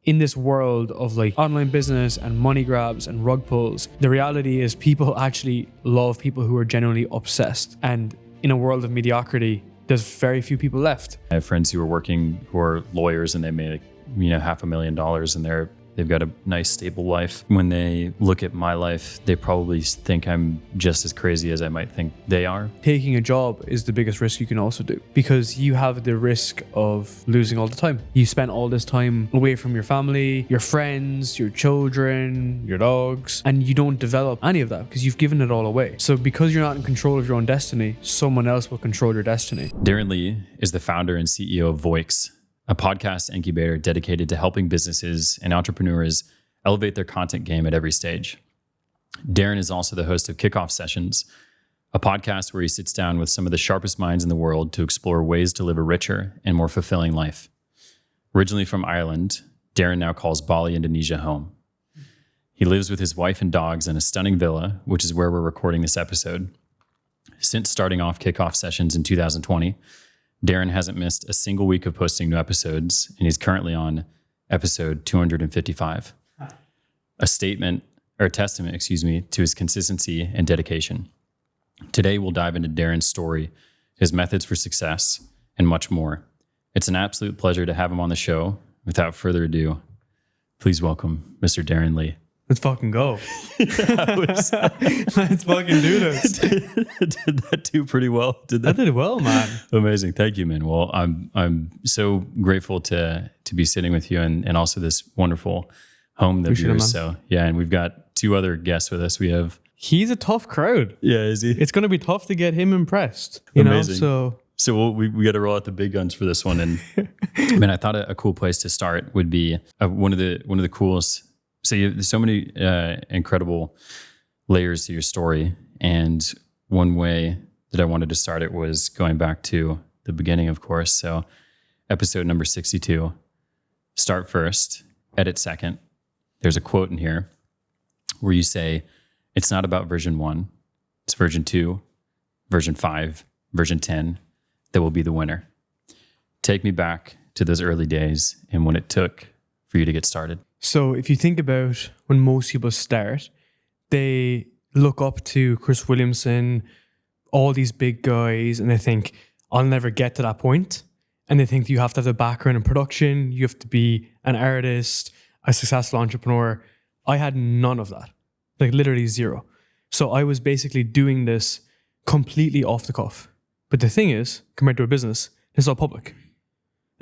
in this world of like online business and money grabs and rug pulls, the reality is people actually love people who are genuinely obsessed. And in a world of mediocrity, there's very few people left. I have friends who are lawyers and they make $500,000 and they've got a nice stable life. When they look at my life, they probably think I'm just as crazy as I might think they are. Taking a job is the biggest risk you can also do because you have the risk of losing all the time. You spend all this time away from your family, your friends, your children, your dogs, and you don't develop any of that because you've given it all away. So because you're not in control of your own destiny, someone else will control your destiny. Darren Lee is the founder and CEO of Voix, a podcast incubator dedicated to helping businesses and entrepreneurs elevate their content game at every stage. Darren is also the host of Kickoff Sessions, a podcast where he sits down with some of the sharpest minds in the world to explore ways to live a richer and more fulfilling life. Originally from Ireland, Darren now calls Bali, Indonesia home. He lives with his wife and dogs in a stunning villa, which is where we're recording this episode. Since starting off Kickoff Sessions in 2020, Darren hasn't missed a single week of posting new episodes, and he's currently on episode 255. A testament, to his consistency and dedication. Today, we'll dive into Darren's story, his methods for success, and much more. It's an absolute pleasure to have him on the show. Without further ado, please welcome Mr. Darren Lee. Let's fucking go. Let's fucking do this. Did that do pretty well? I did well, man. Amazing. Thank you, man. Well, I'm so grateful to be sitting with you and also this wonderful home that you're. So yeah, and we've got two other guests with us. He's a tough crowd. Yeah, is he? It's going to be tough to get him impressed. Amazing. So we got to roll out the big guns for this one. And man, I thought a cool place to start would be one of the coolest. So there's so many incredible layers to your story. And one way that I wanted to start it was going back to the beginning, of course. So episode number 62, start first, edit second. There's a quote in here where you say, it's not about version 1, it's version 2, version 5, version 10 that will be the winner. Take me back to those early days and when it took for you to get started. So if you think about when most people start, they look up to Chris Williamson, all these big guys, and they think, I'll never get to that point. And they think you have to have the background in production, you have to be an artist, a successful entrepreneur. I had none of that, like literally zero. So I was basically doing this completely off the cuff. But the thing is, compared to a business, it's all public.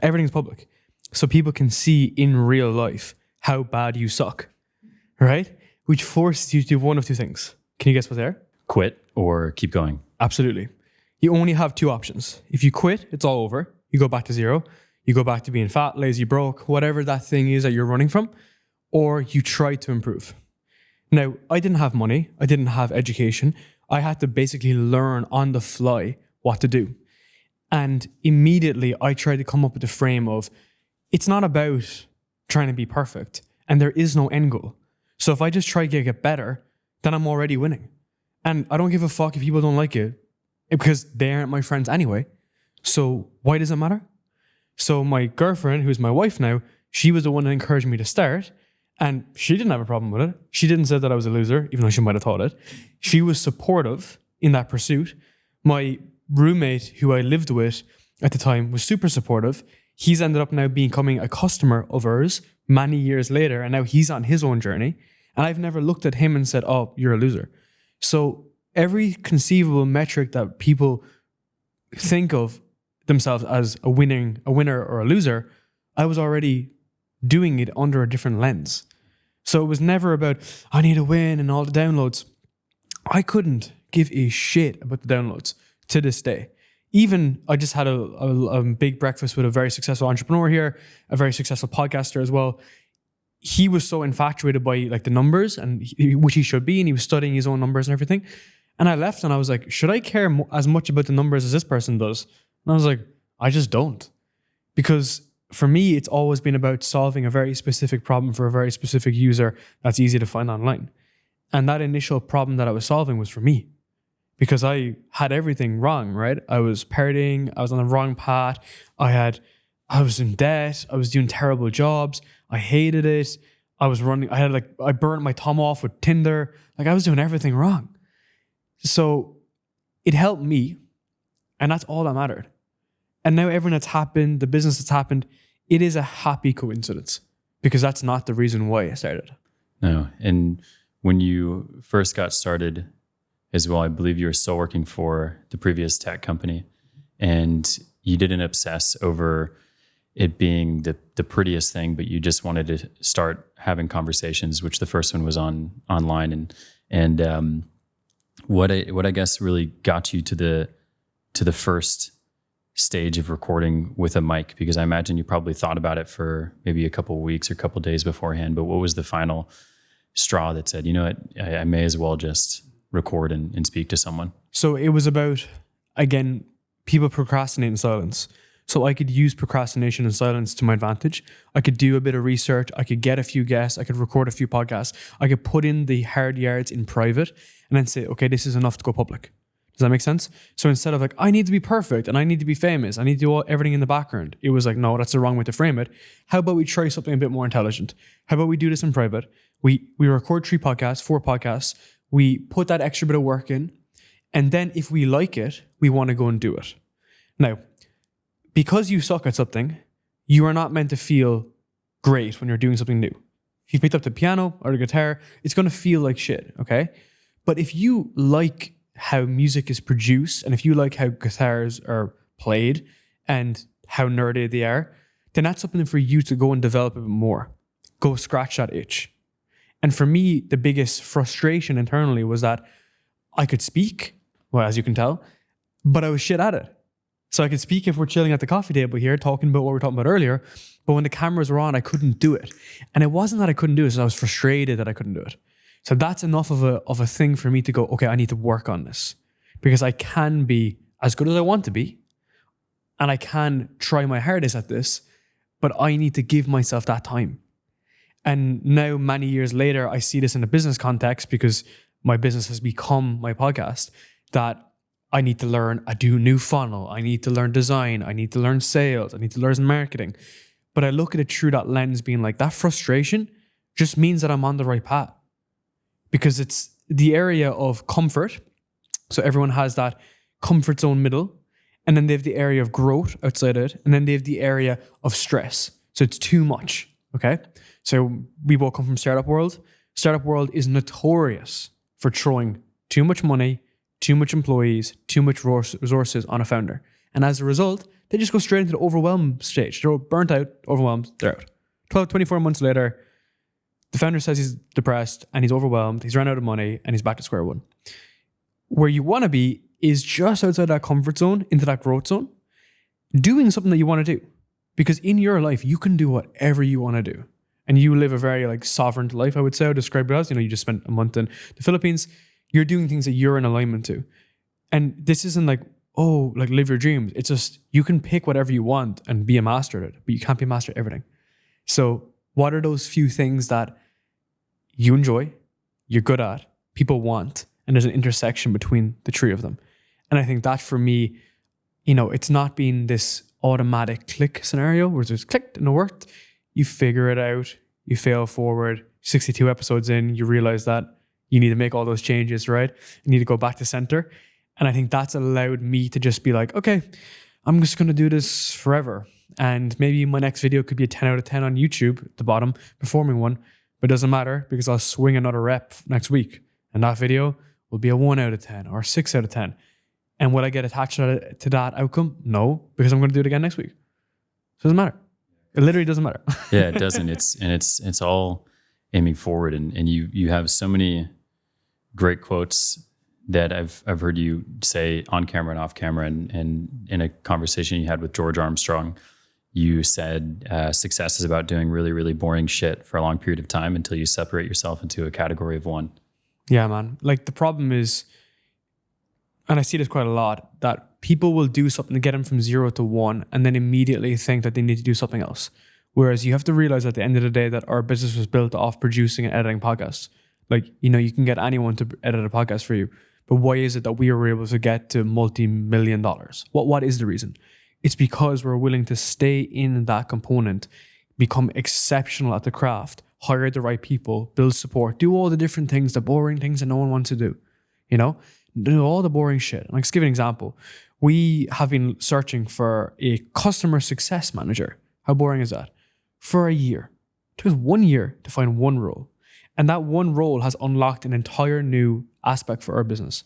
Everything's public. So people can see in real life how bad you suck, right? Which forces you to do one of two things. Can you guess what they are? Quit or keep going? Absolutely. You only have two options. If you quit, it's all over. You go back to zero. You go back to being fat, lazy, broke, whatever that thing is that you're running from, or you try to improve. Now, I didn't have money. I didn't have education. I had to basically learn on the fly what to do. And immediately I tried to come up with a frame of, it's not about trying to be perfect, and there is no end goal. So if I just try to get better, then I'm already winning. And I don't give a fuck if people don't like it because they aren't my friends anyway. So why does it matter? So my girlfriend, who's my wife now, she was the one that encouraged me to start, and she didn't have a problem with it. She didn't say that I was a loser, even though she might have thought it. She was supportive in that pursuit. My roommate, who I lived with at the time, was super supportive. He's ended up now becoming a customer of ours many years later, and now he's on his own journey. And I've never looked at him and said, oh, you're a loser. So every conceivable metric that people think of themselves as a winner or a loser, I was already doing it under a different lens. So it was never about, I need a win and all the downloads. I couldn't give a shit about the downloads to this day. Even I just had a big breakfast with a very successful entrepreneur here, a very successful podcaster as well. He was so infatuated by like the numbers, and which he should be, and he was studying his own numbers and everything. And I left and I was like, should I care as much about the numbers as this person does? And I was like, I just don't. Because for me, it's always been about solving a very specific problem for a very specific user that's easy to find online. And that initial problem that I was solving was for me. Because I had everything wrong, right? I was partying, I was on the wrong path, I had I was in debt. I was doing terrible jobs. I hated it. I burnt my thumb off with Tinder. Like I was doing everything wrong. So it helped me, and that's all that mattered. And now everything that's happened, the business that's happened, it is a happy coincidence because that's not the reason why I started. No. And when you first got started as well, I believe you were still working for the previous tech company, and you didn't obsess over it being the prettiest thing, but you just wanted to start having conversations, which the first one was online. And what I guess really got you to the first stage of recording with a mic, because I imagine you probably thought about it for maybe a couple of weeks or a couple of days beforehand, but what was the final straw that said, you know what, I may as well just record and speak to someone? So it was about, again, people procrastinate in silence. So I could use procrastination and silence to my advantage. I could do a bit of research. I could get a few guests. I could record a few podcasts. I could put in the hard yards in private and then say, okay, this is enough to go public. Does that make sense? So instead of like, I need to be perfect and I need to be famous, I need to do everything in the background. It was like, no, that's the wrong way to frame it. How about we try something a bit more intelligent? How about we do this in private? We record 4 podcasts. We put that extra bit of work in. And then if we like it, we want to go and do it. Now, because you suck at something, you are not meant to feel great when you're doing something new. If you picked up the piano or the guitar, it's going to feel like shit, okay? But if you like how music is produced and if you like how guitars are played and how nerdy they are, then that's something for you to go and develop a bit more. Go scratch that itch. And for me, the biggest frustration internally was that I could speak, well, as you can tell, but I was shit at it. So I could speak if we're chilling at the coffee table here, talking about what we were talking about earlier, but when the cameras were on, I couldn't do it. And it wasn't that I couldn't do it, so I was frustrated that I couldn't do it. So that's enough of a thing for me to go, okay, I need to work on this because I can be as good as I want to be and I can try my hardest at this, but I need to give myself that time. And now, many years later, I see this in a business context because my business has become my podcast, that I need to learn a new funnel. I need to learn design. I need to learn sales. I need to learn marketing. But I look at it through that lens being like, that frustration just means that I'm on the right path because it's the area of comfort. So everyone has that comfort zone middle, and then they have the area of growth outside it, and then they have the area of stress. So it's too much, okay? So we both come from startup world. Startup world is notorious for throwing too much money, too much employees, too much resources on a founder. And as a result, they just go straight into the overwhelmed stage. They're burnt out, overwhelmed, they're out. 12, 24 months later, the founder says he's depressed and he's overwhelmed, he's run out of money, and he's back to square one. Where you want to be is just outside that comfort zone, into that growth zone, doing something that you want to do. Because in your life, you can do whatever you want to do. And you live a very sovereign life, I would say. I would describe it as, you just spent a month in the Philippines. You're doing things that you're in alignment to. And this isn't live your dreams. It's just, you can pick whatever you want and be a master at it, but you can't be a master at everything. So what are those few things that you enjoy, you're good at, people want, and there's an intersection between the 3 of them? And I think that for me, it's not been this automatic click scenario where it's just clicked and it worked. You figure it out, you fail forward, 62 episodes in, you realize that you need to make all those changes, right? You need to go back to center. And I think that's allowed me to just be like, okay, I'm just going to do this forever. And maybe my next video could be a 10 out of 10 on YouTube at the bottom, performing one, but it doesn't matter because I'll swing another rep next week. And that video will be a 1 out of 10 or 6 out of 10. And will I get attached to that outcome? No, because I'm going to do it again next week. So it doesn't matter. It literally doesn't matter. Yeah, it doesn't. It's all aiming forward. And you have so many great quotes that I've heard you say on camera and off camera. And in a conversation you had with George Armstrong, you said success is about doing really, really boring shit for a long period of time until you separate yourself into a category of one. Yeah, man. The problem is, and I see this quite a lot, that people will do something to get them from 0 to 1 and then immediately think that they need to do something else. Whereas you have to realize at the end of the day that our business was built off producing and editing podcasts. You can get anyone to edit a podcast for you. But why is it that we were able to get to multi-million dollars? What is the reason? It's because we're willing to stay in that component, become exceptional at the craft, hire the right people, build support, do all the different things, the boring things that no one wants to do, do all the boring shit. Like, let's give an example. We have been searching for a customer success manager. How boring is that? For a year. It took us 1 year to find one role. And that one role has unlocked an entire new aspect for our business.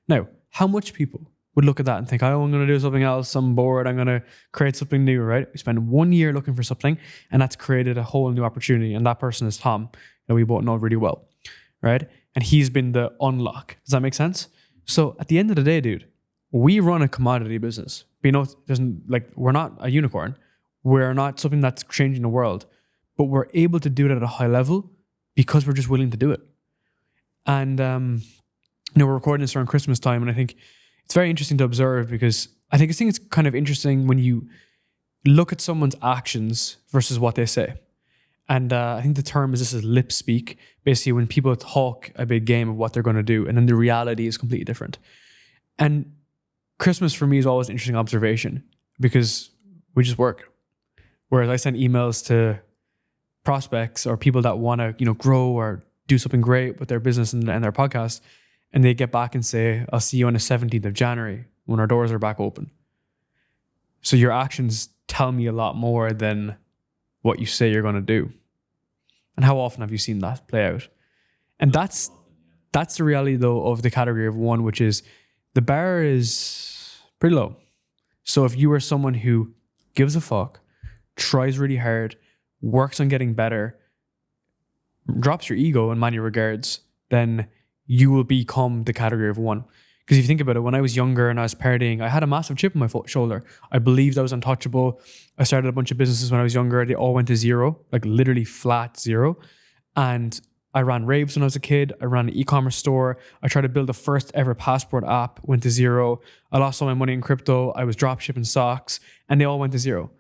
Now, how much people would look at that and think, oh, I'm going to do something else, I'm bored, I'm going to create something new, right? We spend 1 year looking for something, and that's created a whole new opportunity. And that person is Tom, that we both know really well, right? And he's been the unlock. Does that make sense? So at the end of the day, dude, we run a commodity business. We're not a unicorn. We're not something that's changing the world, but we're able to do it at a high level because we're just willing to do it. And, we're recording this around Christmas time, and I think it's very interesting to observe, because I think it's kind of interesting when you look at someone's actions versus what they say. And I think the term is lip speak. Basically, when people talk a big game of what they're going to do, and then the reality is completely different. And Christmas for me is always an interesting observation, because we just work. Whereas I send emails to prospects or people that want to, grow or do something great with their business and their podcast, and they get back and say, I'll see you on the 17th of January when our doors are back open. So your actions tell me a lot more than what you say you're going to do. And how often have you seen that play out? And that's the reality, though, of the category of one, which is the bar is pretty low. So if you are someone who gives a fuck, tries really hard, works on getting better, drops your ego in many regards, then you will become the category of one. Because if you think about it, when I was younger and I was partying, I had a massive chip on my shoulder. I believed I was untouchable. I started a bunch of businesses when I was younger. They all went to zero, like literally flat zero. And I ran raves when I was a kid. I ran an e-commerce store. I tried to build the first ever passport app, went to zero. I lost all my money in crypto. I was drop shipping socks, and they all went to zero.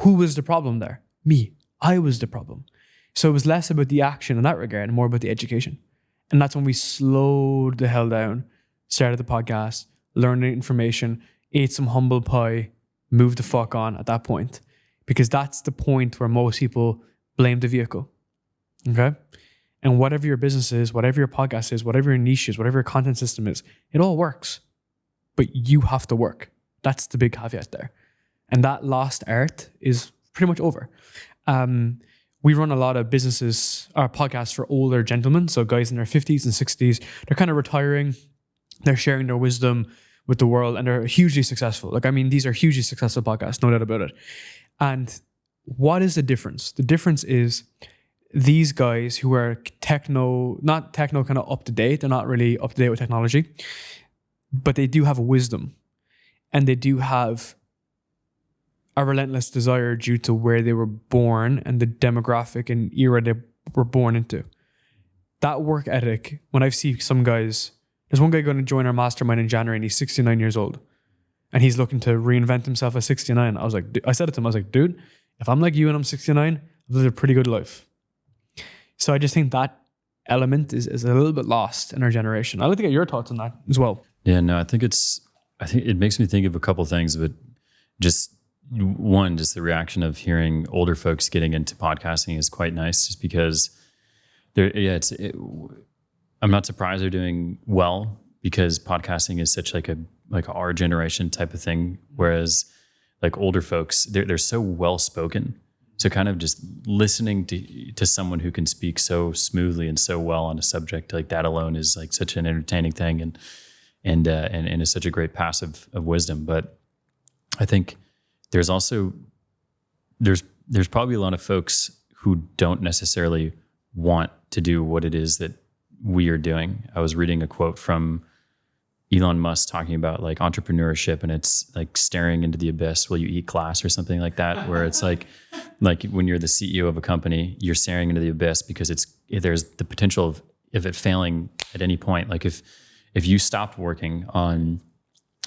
Who was the problem there? Me. I was the problem. So it was less about the action in that regard and more about the education. And that's when we slowed the hell down, started the podcast, learned the information, ate some humble pie, moved the fuck on at that point. Because that's the point where most people blame the vehicle. Okay? And whatever your business is, whatever your podcast is, whatever your niche is, whatever your content system is, it all works. But you have to work. That's the big caveat there. And that lost art is pretty much over. We run a lot of businesses, our podcasts for older gentlemen, so guys in their 50s and 60s. They're kind of retiring. They're sharing their wisdom with the world, and they're hugely successful. These are hugely successful podcasts, no doubt about it. And what is the difference? The difference is these guys who are not techno kind of up to date. They're not really up to date with technology, but they do have wisdom, and they do have a relentless desire due to where they were born and the demographic and era they were born into. That work ethic, when I see some guys, there's one guy going to join our mastermind in January, and he's 69 years old, and he's looking to reinvent himself at 69. I said it to him, I was like, dude, if I'm like you and I'm 69, I've lived a pretty good life. So I just think that element is a little bit lost in our generation. I'd like to get your thoughts on that as well. Yeah, no, I think it makes me think of a couple of things, but just one, just the reaction of hearing older folks getting into podcasting is quite nice, just because I'm not surprised they're doing well, because podcasting is such like our generation type of thing. Whereas like older folks, they're so well spoken. So kind of just listening to someone who can speak so smoothly and so well on a subject like that alone is like such an entertaining thing, and is such a great passive of wisdom. But I think there's probably a lot of folks who don't necessarily want to do what it is that we are doing. I was reading a quote from Elon Musk talking about like entrepreneurship, and it's like staring into the abyss while you eat glass or something like that, where it's like when you're the CEO of a company, you're staring into the abyss because there's the potential of it failing at any point. Like if you stopped working on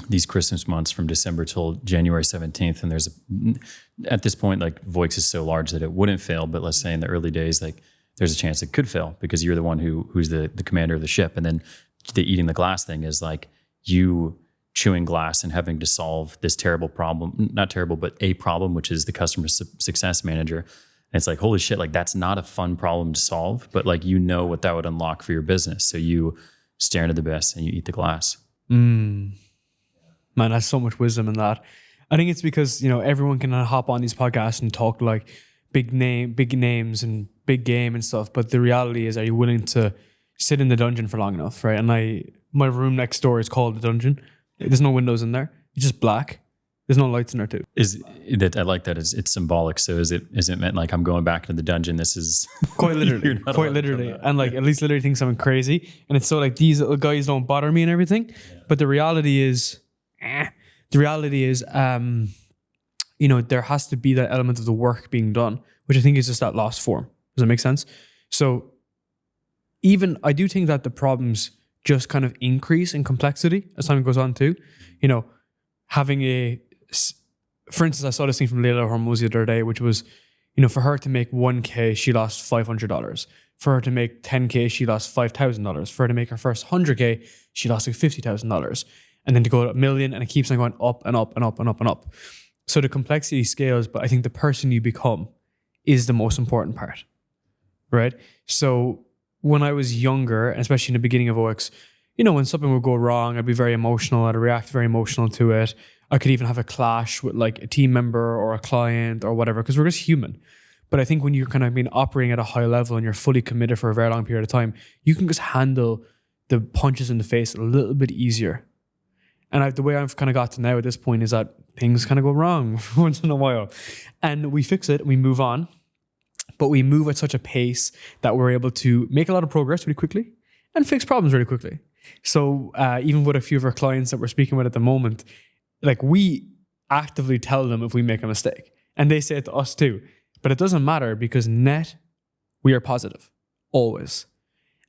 these Christmas months from December till January 17th, and at this point, like Voix is so large that it wouldn't fail, but let's say in the early days, like there's a chance it could fail because you're the one who's the commander of the ship. And then the eating the glass thing is like you chewing glass and having to solve this terrible problem, not terrible, but a problem, which is the customer success manager. And it's like, holy shit, like that's not a fun problem to solve, but like, you know what that would unlock for your business. So you stare into the abyss and you eat the glass. Man, that's so much wisdom in that. I think it's because, you know, everyone can hop on these podcasts and talk like big names and big game and stuff. But the reality is, are you willing to sit in the dungeon for long enough, right? And my room next door is called the dungeon. There's no windows in there. It's just black. There's no lights in there too. Is that, I like that. It's symbolic. So is it meant like I'm going back into the dungeon? This is quite literally. And like, at least literally thinks I'm crazy. And it's so like, these little guys don't bother me and everything. Yeah. But the reality is, you know, there has to be that element of the work being done, which I think is just that lost form. Does that make sense? So even, I do think that the problems just kind of increase in complexity as time goes on too. You know, having for instance, I saw this thing from Leila Hormozi the other day, which was, you know, for her to make 1K, she lost $500. For her to make 10K, she lost $5,000. For her to make her first 100K, she lost like $50,000. And then to go to 1 million, and it keeps on going up and up and up and up and up. So the complexity scales, but I think the person you become is the most important part, right? So when I was younger, and especially in the beginning of OX, you know, when something would go wrong, I'd be very emotional. I'd react very emotional to it. I could even have a clash with like a team member or a client or whatever, because we're just human. But I think when you're kind of been operating at a high level and you're fully committed for a very long period of time, you can just handle the punches in the face a little bit easier. And the way I've kind of got to now at this point is that things kind of go wrong once in a while. And we fix it and we move on. But we move at such a pace that we're able to make a lot of progress really quickly and fix problems really quickly. So even with a few of our clients that we're speaking with at the moment, like we actively tell them if we make a mistake. And they say it to us too. But it doesn't matter because we are positive, always.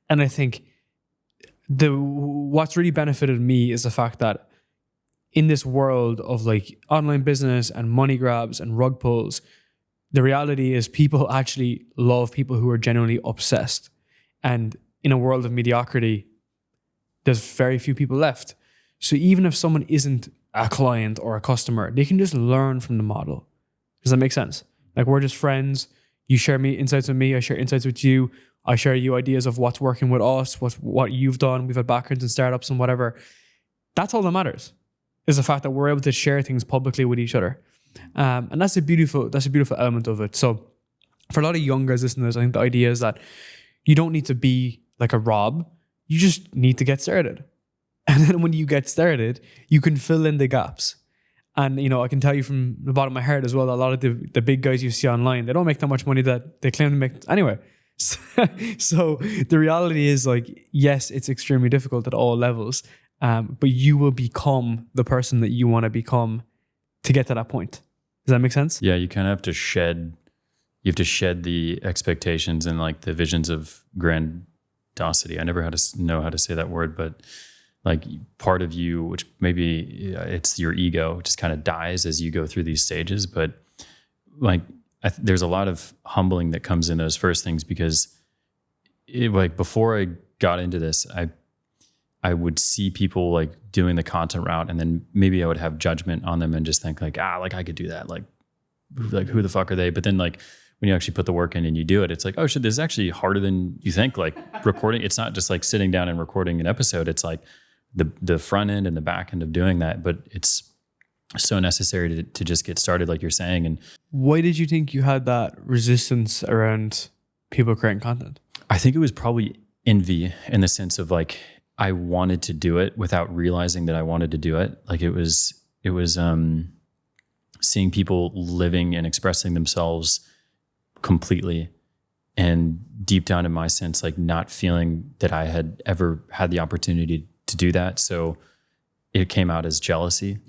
And I think what's really benefited me is the fact that in this world of like online business and money grabs and rug pulls, the reality is people actually love people who are genuinely obsessed. And in a world of mediocrity, there's very few people left. So even if someone isn't a client or a customer, they can just learn from the model. Does that make sense? Like we're just friends. You share me insights with me. I share insights with you. I share you ideas of what's working with us, what you've done. We've had backgrounds in startups and whatever. That's all that matters, is the fact that we're able to share things publicly with each other. And that's a beautiful element of it. So for a lot of young guys listeners, I think the idea is that you don't need to be like a Rob. You just need to get started. And then when you get started, you can fill in the gaps. And, you know, I can tell you from the bottom of my heart as well, that a lot of the big guys you see online, they don't make that much money that they claim to make anyway. So the reality is like, yes, it's extremely difficult at all levels, but you will become the person that you want to become to get to that point. Does that make sense? Yeah, you kind of have to shed the expectations and like the visions of grandiosity. I never know how to say that word, but like part of you, which maybe it's your ego, just kind of dies as you go through these stages. But like there's a lot of humbling that comes in those first things, because like before I got into this, I would see people like doing the content route, and then maybe I would have judgment on them and just think like, like I could do that. Like who the fuck are they? But then like when you actually put the work in and you do it, it's like, oh shit, this is actually harder than you think. Like recording, it's not just like sitting down and recording an episode. It's like the front end and the back end of doing that, but it's so necessary to just get started, like you're saying. And why did you think you had that resistance around people creating content? I think it was probably envy, in the sense of like, I wanted to do it without realizing that I wanted to do it. Like it was seeing people living and expressing themselves completely, and deep down in my sense, like not feeling that I had ever had the opportunity to do that. So it came out as jealousy.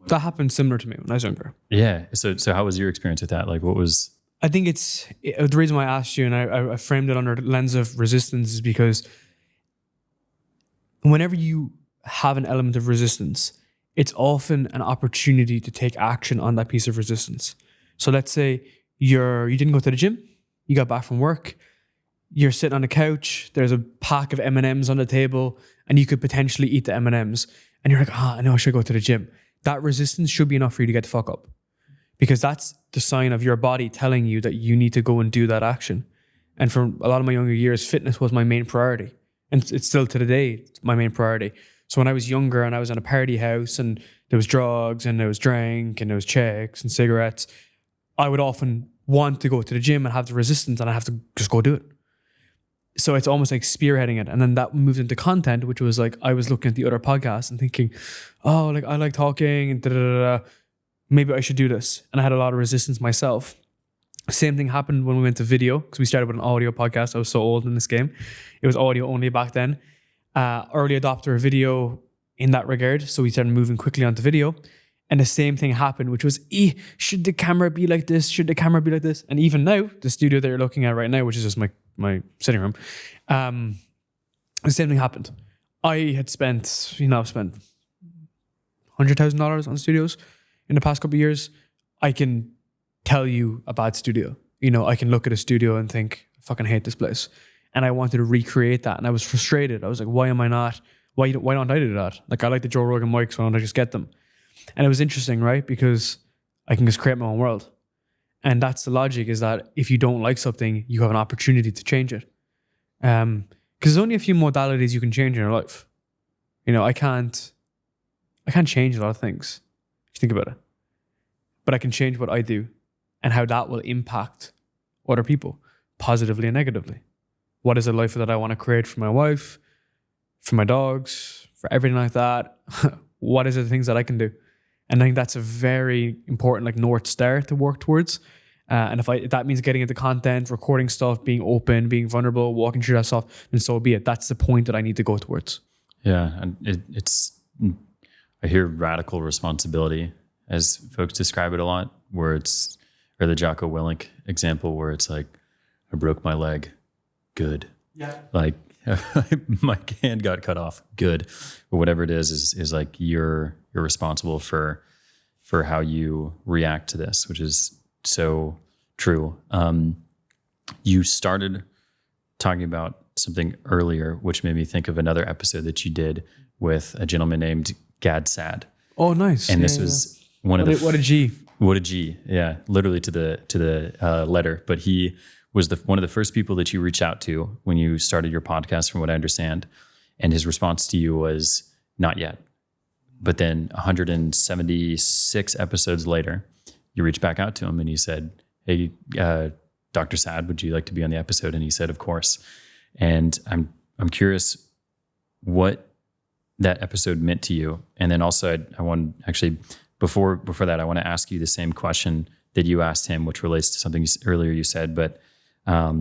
That happened similar to me when I was younger. Yeah. So how was your experience with that? Like what was... I think the reason why I asked you, and I framed it under the lens of resistance, is because whenever you have an element of resistance, it's often an opportunity to take action on that piece of resistance. So let's say you didn't go to the gym, you got back from work, you're sitting on a couch, there's a pack of M&Ms on the table, and you could potentially eat the M&Ms, and you're like, I know I should go to the gym. That resistance should be enough for you to get the fuck up, because that's the sign of your body telling you that you need to go and do that action. And for a lot of my younger years, fitness was my main priority. And it's still to the day my main priority. So when I was younger and I was in a party house and there was drugs and there was drink and there was chicks and cigarettes, I would often want to go to the gym and have the resistance, and I have to just go do it. So it's almost like spearheading it. And then that moved into content, which was like, I was looking at the other podcasts and thinking, oh, like I like talking and da-da-da-da. Maybe I should do this. And I had a lot of resistance myself. Same thing happened when we went to video, because we started with an audio podcast. I was so old in this game. It was audio only back then. Early adopter of video in that regard. So we started moving quickly onto video. And the same thing happened, which was, should the camera be like this? Should the camera be like this? And even now, the studio that you're looking at right now, which is just my sitting room, the same thing happened. I had spent, I've spent $100,000 on studios in the past couple of years. I can tell you a bad studio. I can look at a studio and think, I fucking hate this place. And I wanted to recreate that. And I was frustrated. I was like, why don't I do that? Like, I like the Joe Rogan mics, why don't I just get them? And it was interesting, right? Because I can just create my own world. And that's the logic, is that if you don't like something, you have an opportunity to change it. Because there's only a few modalities you can change in your life. I can't change a lot of things, if you think about it. But I can change what I do and how that will impact other people, positively and negatively. What is a life that I want to create for my wife, for my dogs, for everything like that? What is the things that I can do? And I think that's a very important North Star to work towards. And if that means getting into content, recording stuff, being open, being vulnerable, walking through that stuff, then so be it. That's the point that I need to go towards. Yeah, and I hear radical responsibility, as folks describe it a lot, or the Jocko Willink example, where it's like, I broke my leg, good. Yeah. Like, my hand got cut off, good. But whatever it is like you're responsible for how you react to this, which is so true. You started talking about something earlier, which made me think of another episode that you did with a gentleman named Gad Saad. Oh, nice. And this was one of what a G. What a G. Yeah, literally to the letter. But he was one of the first people that you reached out to when you started your podcast, from what I understand. And his response to you was, not yet. But then 176 episodes later, you reached back out to him and he said, hey, Dr. Saad, would you like to be on the episode? And he said, of course. And I'm curious what that episode meant to you. And then also I want actually, before that, I want to ask you the same question that you asked him, which relates to something earlier you said, but how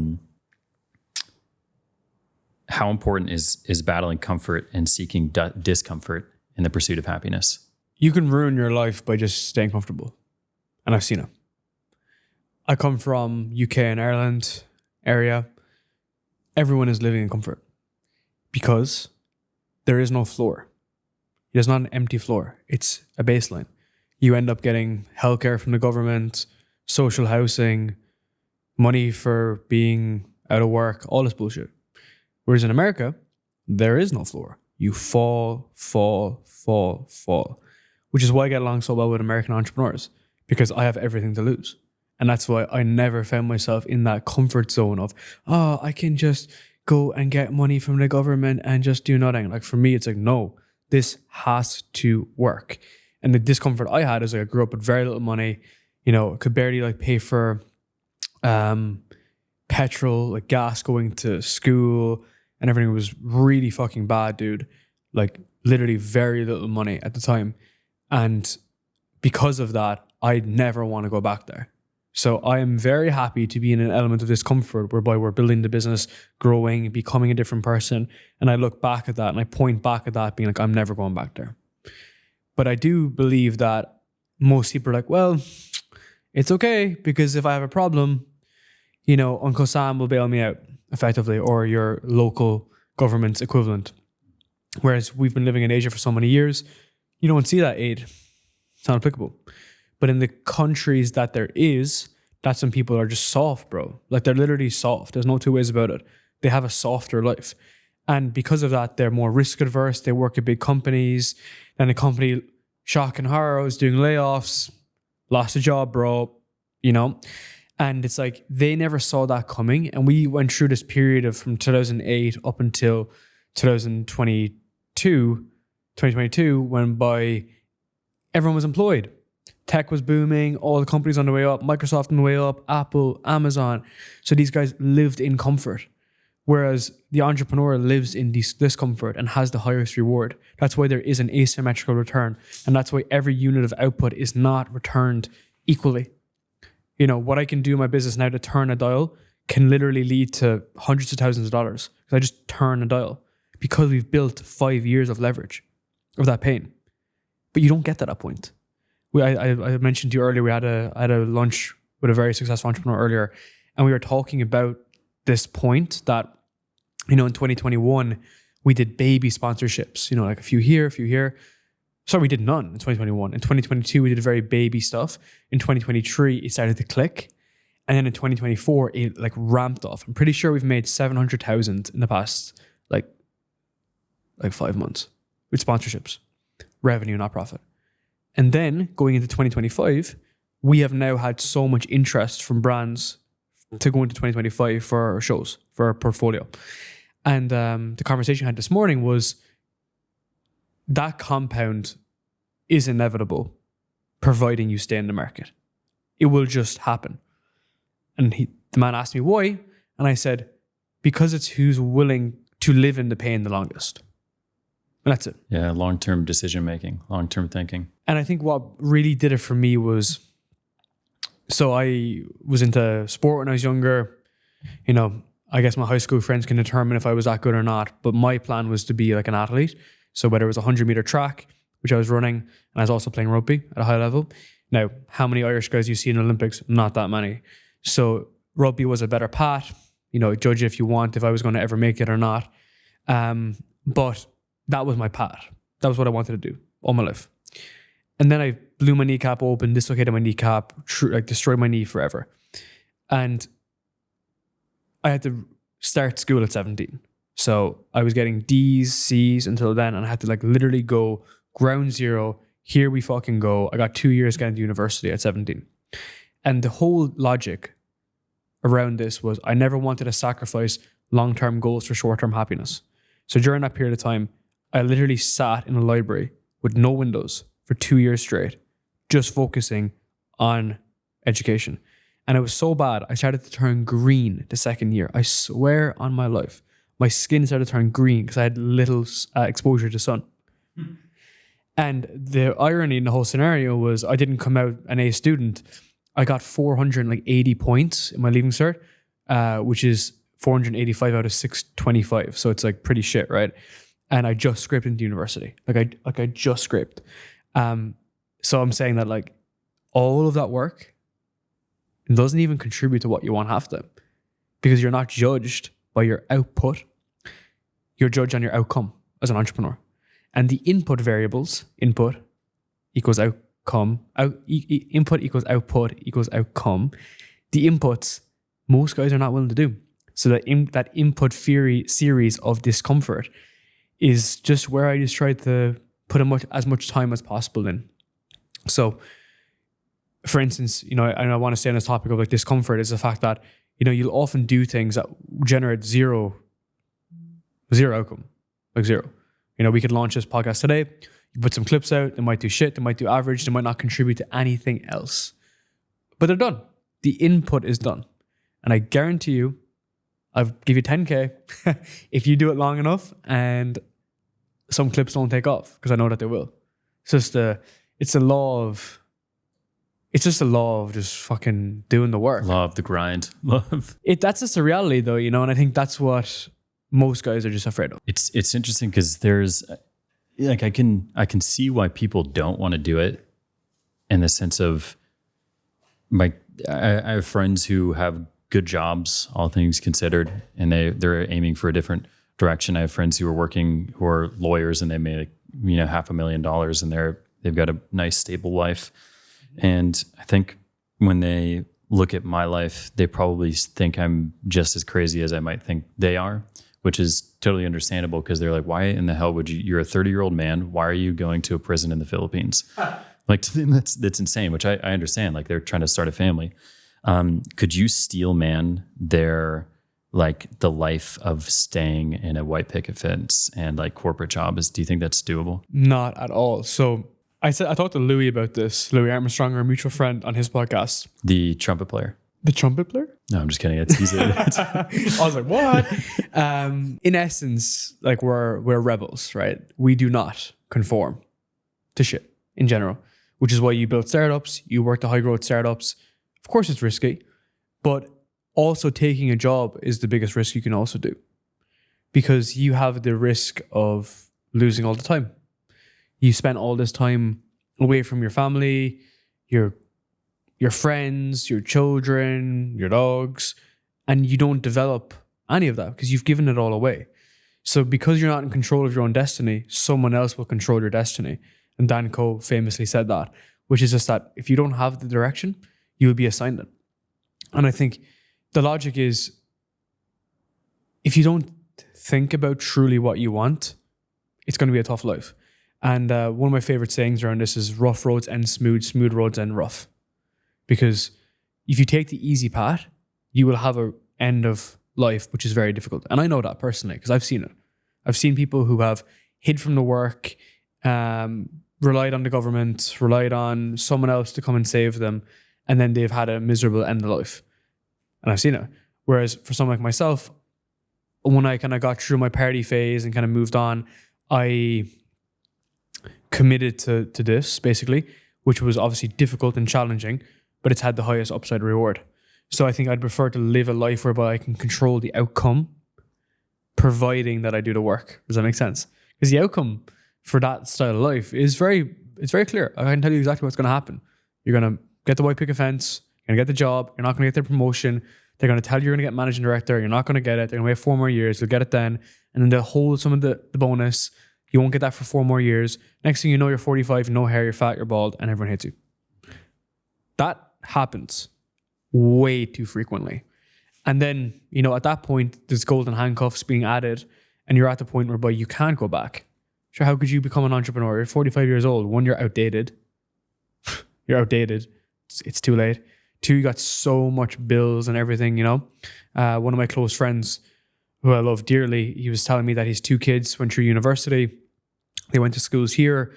important is battling comfort and seeking discomfort in the pursuit of happiness? You can ruin your life by just staying comfortable. And I've seen it. I come from UK and Ireland area. Everyone is living in comfort because there is no floor. There's not an empty floor. It's a baseline. You end up getting healthcare from the government, social housing, money for being out of work, all this bullshit. Whereas in America, there is no floor. You fall, which is why I get along so well with American entrepreneurs, because I have everything to lose. And that's why I never found myself in that comfort zone of, I can just go and get money from the government and just do nothing. Like, for me, it's like, no, this has to work. And the discomfort I had is, like, I grew up with very little money, could barely pay for petrol, like gas going to school, and everything was really fucking bad, dude. Like, literally very little money at the time. And because of that, I'd never want to go back there. So I am very happy to be in an element of discomfort whereby we're building the business, growing, becoming a different person. And I look back at that and I point back at that being like, I'm never going back there. But I do believe that most people are like, well, it's okay, because if I have a problem, Uncle Sam will bail me out effectively, or your local government's equivalent. Whereas we've been living in Asia for so many years, you don't see that aid. It's not applicable. But in the countries that there is, that's when people are just soft, bro. Like, they're literally soft. There's no two ways about it. they have a softer life. And because of that, they're more risk adverse. They work at big companies. And the company, shock and horror, was doing layoffs, lost a job, bro, you know? And it's like, they never saw that coming. And we went through this period of from 2008 up until 2022, when everyone was employed. Tech was booming, all the companies on the way up, Microsoft on the way up, Apple, Amazon. So these guys lived in comfort. Whereas the entrepreneur lives in discomfort and has the highest reward. That's why there is an asymmetrical return. And that's why every unit of output is not returned equally. You know, what I can do in my business now to turn a dial can literally lead to hundreds of thousands of dollars. Because I just turn a dial. Because we've built 5 years of leverage of that pain. But you don't get that at that point. I mentioned to you earlier, we had a lunch with a very successful entrepreneur earlier, and we were talking about this point that, you know, in 2021, we did baby sponsorships, you know, like a few here, a few here. Sorry, we did none in 2021. In 2022, we did very baby stuff. In 2023, it started to click. And then in 2024, it like ramped off. I'm pretty sure we've made 700,000 in the past, like 5 months with sponsorships, revenue, not profit. And then going into 2025, we have now had so much interest from brands to go into 2025 for our shows, for our portfolio. And the conversation I had this morning was that compound is inevitable, providing you stay in the market. It will just happen. And the man asked me why, and I said, because it's who's willing to live in the pain the longest. And that's it. Yeah, long-term decision making, long-term thinking. And I think what really did it for me was, so I was into sport when I was younger. You know, I guess my high school friends can determine if I was that good or not, but my plan was to be like an athlete. So whether it was a 100-meter track, which I was running, and I was also playing rugby at a high level. Now, how many Irish guys you see in the Olympics? Not that many. So rugby was a better path. You know, judge it if you want, if I was going to ever make it or not. But that was my path. That was what I wanted to do all my life. And then I blew my kneecap open, dislocated my kneecap, destroyed my knee forever. And I had to start school at 17. So I was getting D's, C's until then, and I had to like literally go ground zero. Here we fucking go. I got 2 years getting to university at 17. And the whole logic around this was I never wanted to sacrifice long-term goals for short-term happiness. So during that period of time, I literally sat in a library with no windows for 2 years straight, just focusing on education. And it was so bad, I started to turn green the second year. I swear on my life. My skin started to turn green because I had little exposure to sun. And the irony in the whole scenario was I didn't come out an A student. I got 480 points in my leaving cert, which is 485 out of 625. So it's like pretty shit, right? And I just scraped into university. I just scraped. So I'm saying that like all of that work doesn't even contribute to what you want half the time, because you're not judged by your output. You're judged on your outcome as an entrepreneur. And the input variables, input equals outcome, input equals output equals outcome. The inputs, most guys are not willing to do. So that input series of discomfort is just where I just tried to put as much time as possible in. So, for instance, you know, and I want to stay on this topic of like discomfort, is the fact that, you know, you'll often do things that generate zero outcome, like zero. You know, we could launch this podcast today, you put some clips out, they might do shit, they might do average, they might not contribute to anything else. But they're done. The input is done. And I guarantee you, I'll give you 10K if you do it long enough and some clips don't take off, because I know that they will. It's just a law of just fucking doing the work. Law of the grind. That's just a reality though, you know, and I think that's what most guys are just afraid of. It's interesting because there's like I can see why people don't want to do it, in the sense of I have friends who have good jobs, all things considered, and they're aiming for a different direction. I have friends who are lawyers, and they make, you know, $500,000, and they've got a nice stable life. And I think when they look at my life, they probably think I'm just as crazy as I might think they are, which is totally understandable because they're like, why in the hell would you're a 30-year-old man. Why are you going to a prison in the Philippines? Like, to them, that's insane, which I understand. Like, they're trying to start a family. Could you steel man their, like, the life of staying in a white picket fence and like corporate job? Do you think that's doable? Not at all. So I talked to Louis about this, Louis Armstrong, our mutual friend, on his podcast. The trumpet player. The trumpet player? No, I'm just kidding. I was like, what? In essence, like, we're rebels, right? We do not conform to shit in general, which is why you build startups, you work to high growth startups. Of course it's risky, but also taking a job is the biggest risk you can also do, because you have the risk of losing all the time. You spend all this time away from your family, your friends, your children, your dogs, and you don't develop any of that because you've given it all away. So because you're not in control of your own destiny, someone else will control your destiny. And Dan Coe famously said that, which is just that if you don't have the direction, you will be assigned it. And I think the logic is, if you don't think about truly what you want, it's going to be a tough life. And one of my favorite sayings around this is, rough roads end smooth, smooth roads end rough. Because if you take the easy path, you will have an end of life which is very difficult. And I know that personally because I've seen it. I've seen people who have hid from the work, relied on the government, relied on someone else to come and save them, and then they've had a miserable end of life. And I've seen it. Whereas for someone like myself, when I kind of got through my party phase and kind of moved on, I committed to this, basically, which was obviously difficult and challenging, but it's had the highest upside reward. So I think I'd prefer to live a life whereby I can control the outcome, providing that I do the work. Does that make sense? Because the outcome for that style of life is very clear. I can tell you exactly what's going to happen. You're going to get the white picket fence, you're going to get the job, you're not going to get the promotion, they're going to tell you you're going to get managing director, you're not going to get it, they're going to wait 4 more years, you'll get it then, and then they'll hold some of the bonus, you won't get that for 4 more years. Next thing you know, you're 45, no hair, you're fat, you're bald, and everyone hates you. That happens way too frequently. And then, at that point, there's golden handcuffs being added, and you're at the point whereby you can't go back. Sure, how could you become an entrepreneur? You're 45 years old. 1, you're outdated. You're outdated. It's too late. 2, you got so much bills and everything, One of my close friends, who I love dearly, he was telling me that his 2 kids went through university. They went to schools here.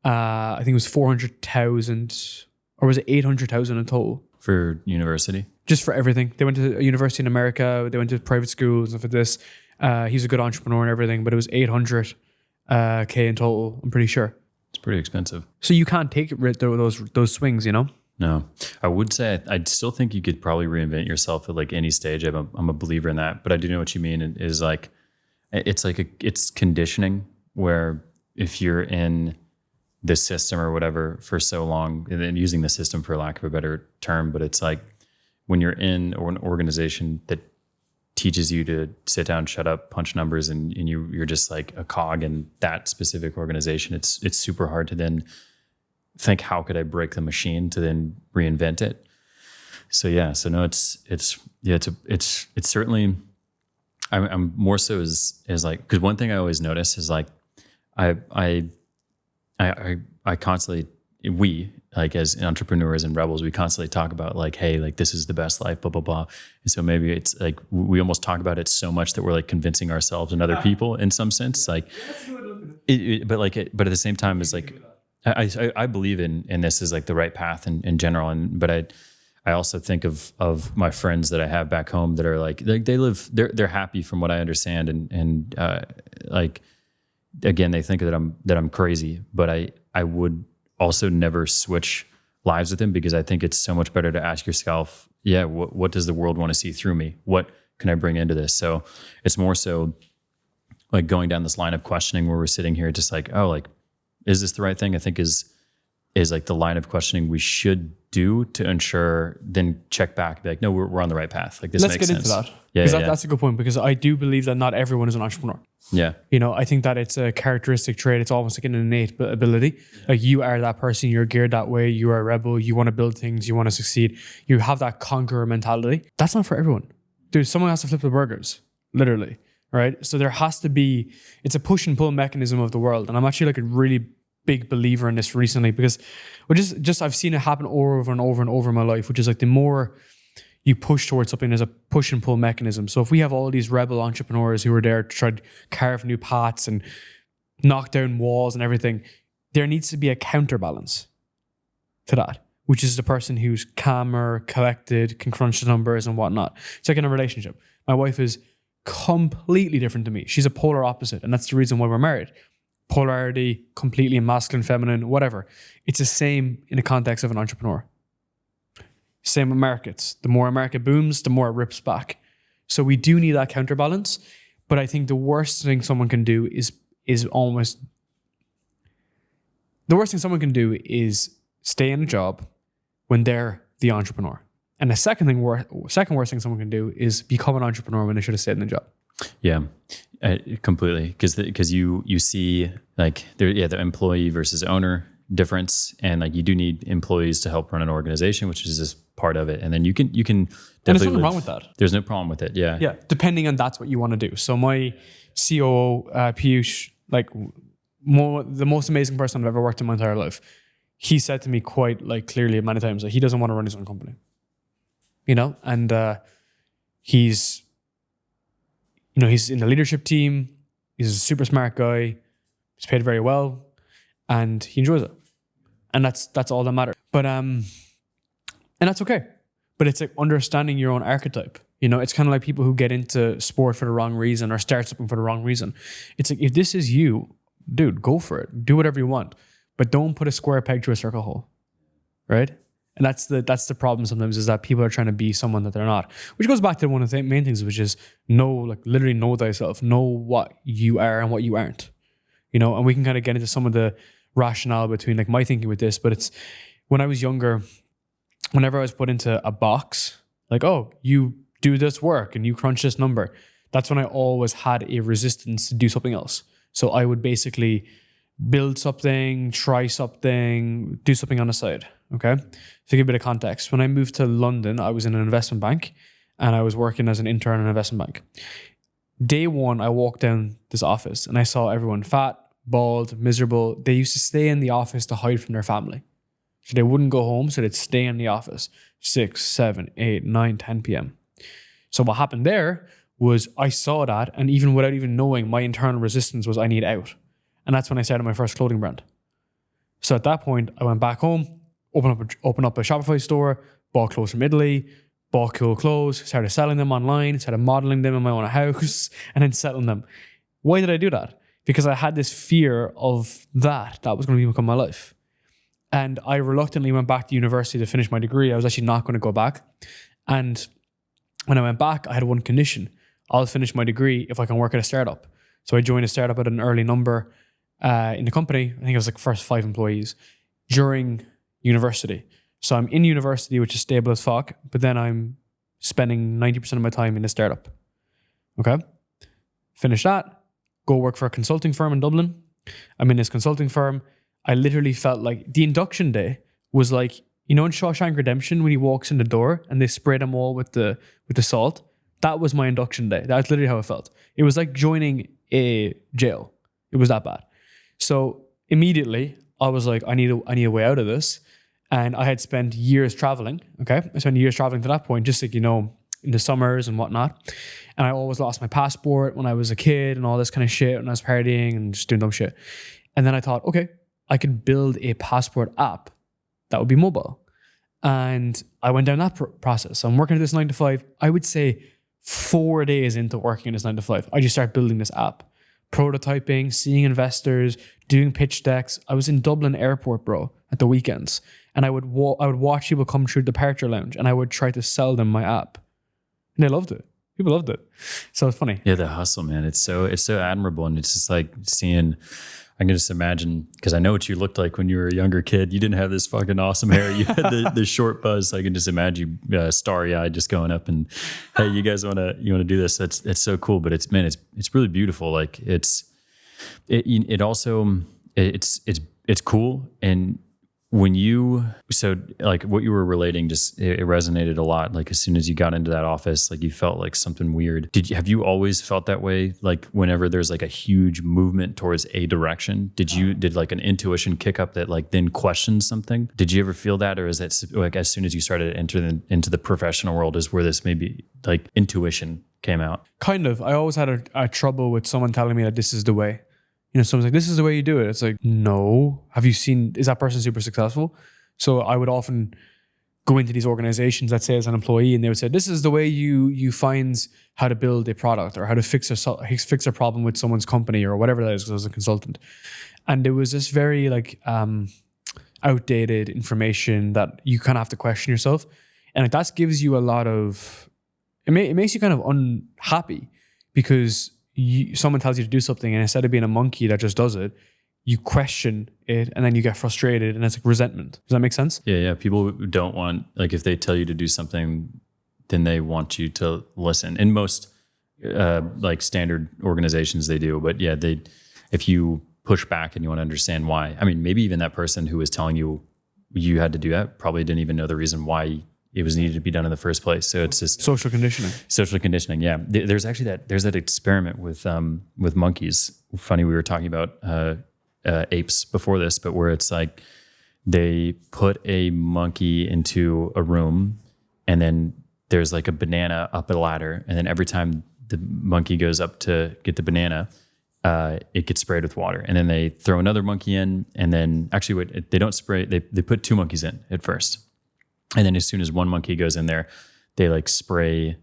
I think it was 400,000, or was it 800,000 in total? For university? Just for everything. They went to a university in America. They went to private schools and for this. He's a good entrepreneur and everything, but it was 800K in total, I'm pretty sure. It's pretty expensive. So you can't take those swings, No. I would say I still think you could probably reinvent yourself at like any stage. I'm a believer in that, but I do know what you mean. Is like, it's conditioning where if you're in this system or whatever for so long, and then using the system for lack of a better term, but it's like when you're in an organization that teaches you to sit down, shut up, punch numbers, and you're just like a cog in that specific organization, it's super hard to then think, how could I break the machine to then reinvent it? So yeah, so no, it's certainly, I'm more so as like, because one thing I always notice is like, I constantly, we like as entrepreneurs and rebels, we constantly talk about like, hey, like this is the best life, blah, blah, blah. And so maybe it's like, we almost talk about it so much that we're like convincing ourselves and other people in some sense, like, but at the same time, it's like, I believe in this as like the right path in general. But I also think of my friends that I have back home that are like they're happy from what I understand. And like, again, they think that I'm crazy, but I would also never switch lives with them, because I think it's so much better to ask yourself, yeah, what does the world want to see through me? What can I bring into this? So it's more so like going down this line of questioning where we're sitting here just like, oh, like, is this the right thing? I think is is like the line of questioning we should do to ensure, then check back, be like, no, we're on the right path. Like this Let's makes get sense. into that. Yeah, Because that's a good point, because I do believe that not everyone is an entrepreneur. Yeah. You know, I think that it's a characteristic trait. It's almost like an innate ability. Like you are that person, you're geared that way. You are a rebel. You want to build things. You want to succeed. You have that conqueror mentality. That's not for everyone. Dude, someone has to flip the burgers, literally, right? So there has to be, it's a push and pull mechanism of the world. And I'm actually like a really big believer in this recently, because just I've seen it happen over and over and over in my life, which is like the more you push towards something, there's a push and pull mechanism. So if we have all these rebel entrepreneurs who are there to try to carve new paths and knock down walls and everything, there needs to be a counterbalance to that, which is the person who's calmer, collected, can crunch the numbers and whatnot. It's like in a relationship. My wife is completely different to me. She's a polar opposite, and that's the reason why we're married. Polarity, completely masculine, feminine, whatever. It's the same in the context of an entrepreneur. Same with markets. The more a market booms, the more it rips back. So we do need that counterbalance. But I think the worst thing someone can do is stay in a job when they're the entrepreneur. And the second worst thing someone can do is become an entrepreneur when they should have stayed in the job. Yeah, completely. Because you see like the employee versus owner difference, and like you do need employees to help run an organization, which is just part of it. And then you can definitely. And there's nothing wrong with that. There's no problem with it. Yeah. Yeah. Depending on that's what you want to do. So my COO, Piyush, like the most amazing person I've ever worked in my entire life, he said to me quite like clearly many times that he doesn't want to run his own company. You know, and he's in the leadership team. He's a super smart guy. He's paid very well, and he enjoys it. And that's all that matters. But and that's okay. But it's like understanding your own archetype. You know, it's kind of like people who get into sport for the wrong reason or start something for the wrong reason. It's like, if this is you, dude, go for it. Do whatever you want. But don't put a square peg to a circle hole. Right? And that's the problem sometimes, is that people are trying to be someone that they're not. Which goes back to one of the main things, which is literally know thyself. Know what you are and what you aren't. You know, and we can kind of get into some of the rationale between like my thinking with this, but it's when I was younger, whenever I was put into a box, like, oh, you do this work and you crunch this number, that's when I always had a resistance to do something else. So I would basically build something, try something, do something on the side. Okay. To give a bit of context, when I moved to London, I was in an investment bank and I was working as an intern in an investment bank. Day one, I walked down this office and I saw everyone fat, bald, miserable. They used to stay in the office to hide from their family. So they wouldn't go home, so they'd stay in the office 6, 7, 8, 9, 10 p.m. So what happened there was I saw that, and even without even knowing, my internal resistance was I need out. And that's when I started my first clothing brand. So at that point, I went back home, opened up a Shopify store, bought clothes from Italy, bought cool clothes, started selling them online, started modeling them in my own house, and then selling them. Why did I do that? Because I had this fear of that was going to become my life. And I reluctantly went back to university to finish my degree. I was actually not going to go back. And when I went back, I had one condition. I'll finish my degree if I can work at a startup. So I joined a startup at an early number in the company. I think it was like first 5 employees during university. So I'm in university, which is stable as fuck, but then I'm spending 90% of my time in a startup. Okay? Finish that, go work for a consulting firm in Dublin. I'm in this consulting firm. I literally felt like the induction day was like, you know, in Shawshank Redemption, when he walks in the door and they spray them all with the salt. That was my induction day. That's literally how it felt. It was like joining a jail. It was that bad. So immediately I was like, I need a way out of this. And I had spent years traveling. Okay. I spent years traveling to that point, just like, you know, in the summers and whatnot. And I always lost my passport when I was a kid and all this kind of shit when I was partying and just doing dumb shit. And then I thought, okay, I could build a passport app that would be mobile. And I went down that process. So I'm working at this 9 to 5. I would say 4 days into working in this 9 to 5, I just started building this app, prototyping, seeing investors, doing pitch decks. I was in Dublin airport, bro, at the weekends. And I would watch people come through departure lounge and I would try to sell them my app. And they loved it. People loved it. So it's funny. Yeah, the hustle, man. It's so admirable. And it's just like seeing, I can just imagine, because I know what you looked like when you were a younger kid. You didn't have this fucking awesome hair. You had the short buzz. So I can just imagine you starry eyed just going up and, hey, you guys want to do this? It's so cool. But it's really beautiful. Like it's cool. And so like what you were relating, just it resonated a lot. Like as soon as you got into that office, like you felt like something weird. Have you always felt that way? Like whenever there's like a huge movement towards a direction, did like an intuition kick up that like then questioned something? Did you ever feel that? Or is that like as soon as you started entering into the professional world is where this maybe like intuition came out? Kind of. I always had a trouble with someone telling me that this is the way. You know, someone's like, this is the way you do it. It's like, no. Have you seen, is that person super successful? So I would often go into these organizations, let's say as an employee, and they would say, this is the way you find how to build a product or how to fix a problem with someone's company or whatever that is, because I was a consultant. And there was this very like outdated information that you kind of have to question yourself. And like, that gives you a lot of, it makes you kind of unhappy because someone tells you to do something, and instead of being a monkey that just does it, you question it, and then you get frustrated, and it's like resentment. Does that make sense? Yeah. People don't want, like, if they tell you to do something, then they want you to listen. In most like standard organizations, they do. But yeah, if you push back and you want to understand why, I mean, maybe even that person who was telling you had to do that probably didn't even know the reason why it was needed to be done in the first place. So it's just social conditioning. Social conditioning, yeah. There's actually there's that experiment with monkeys. Funny, we were talking about apes before this, but where it's like they put a monkey into a room, and then there's like a banana up a ladder, and then every time the monkey goes up to get the banana, it gets sprayed with water, and then they throw another monkey in, and then actually they don't spray. They put two monkeys in at first. And then as soon as one monkey goes in there, they like spray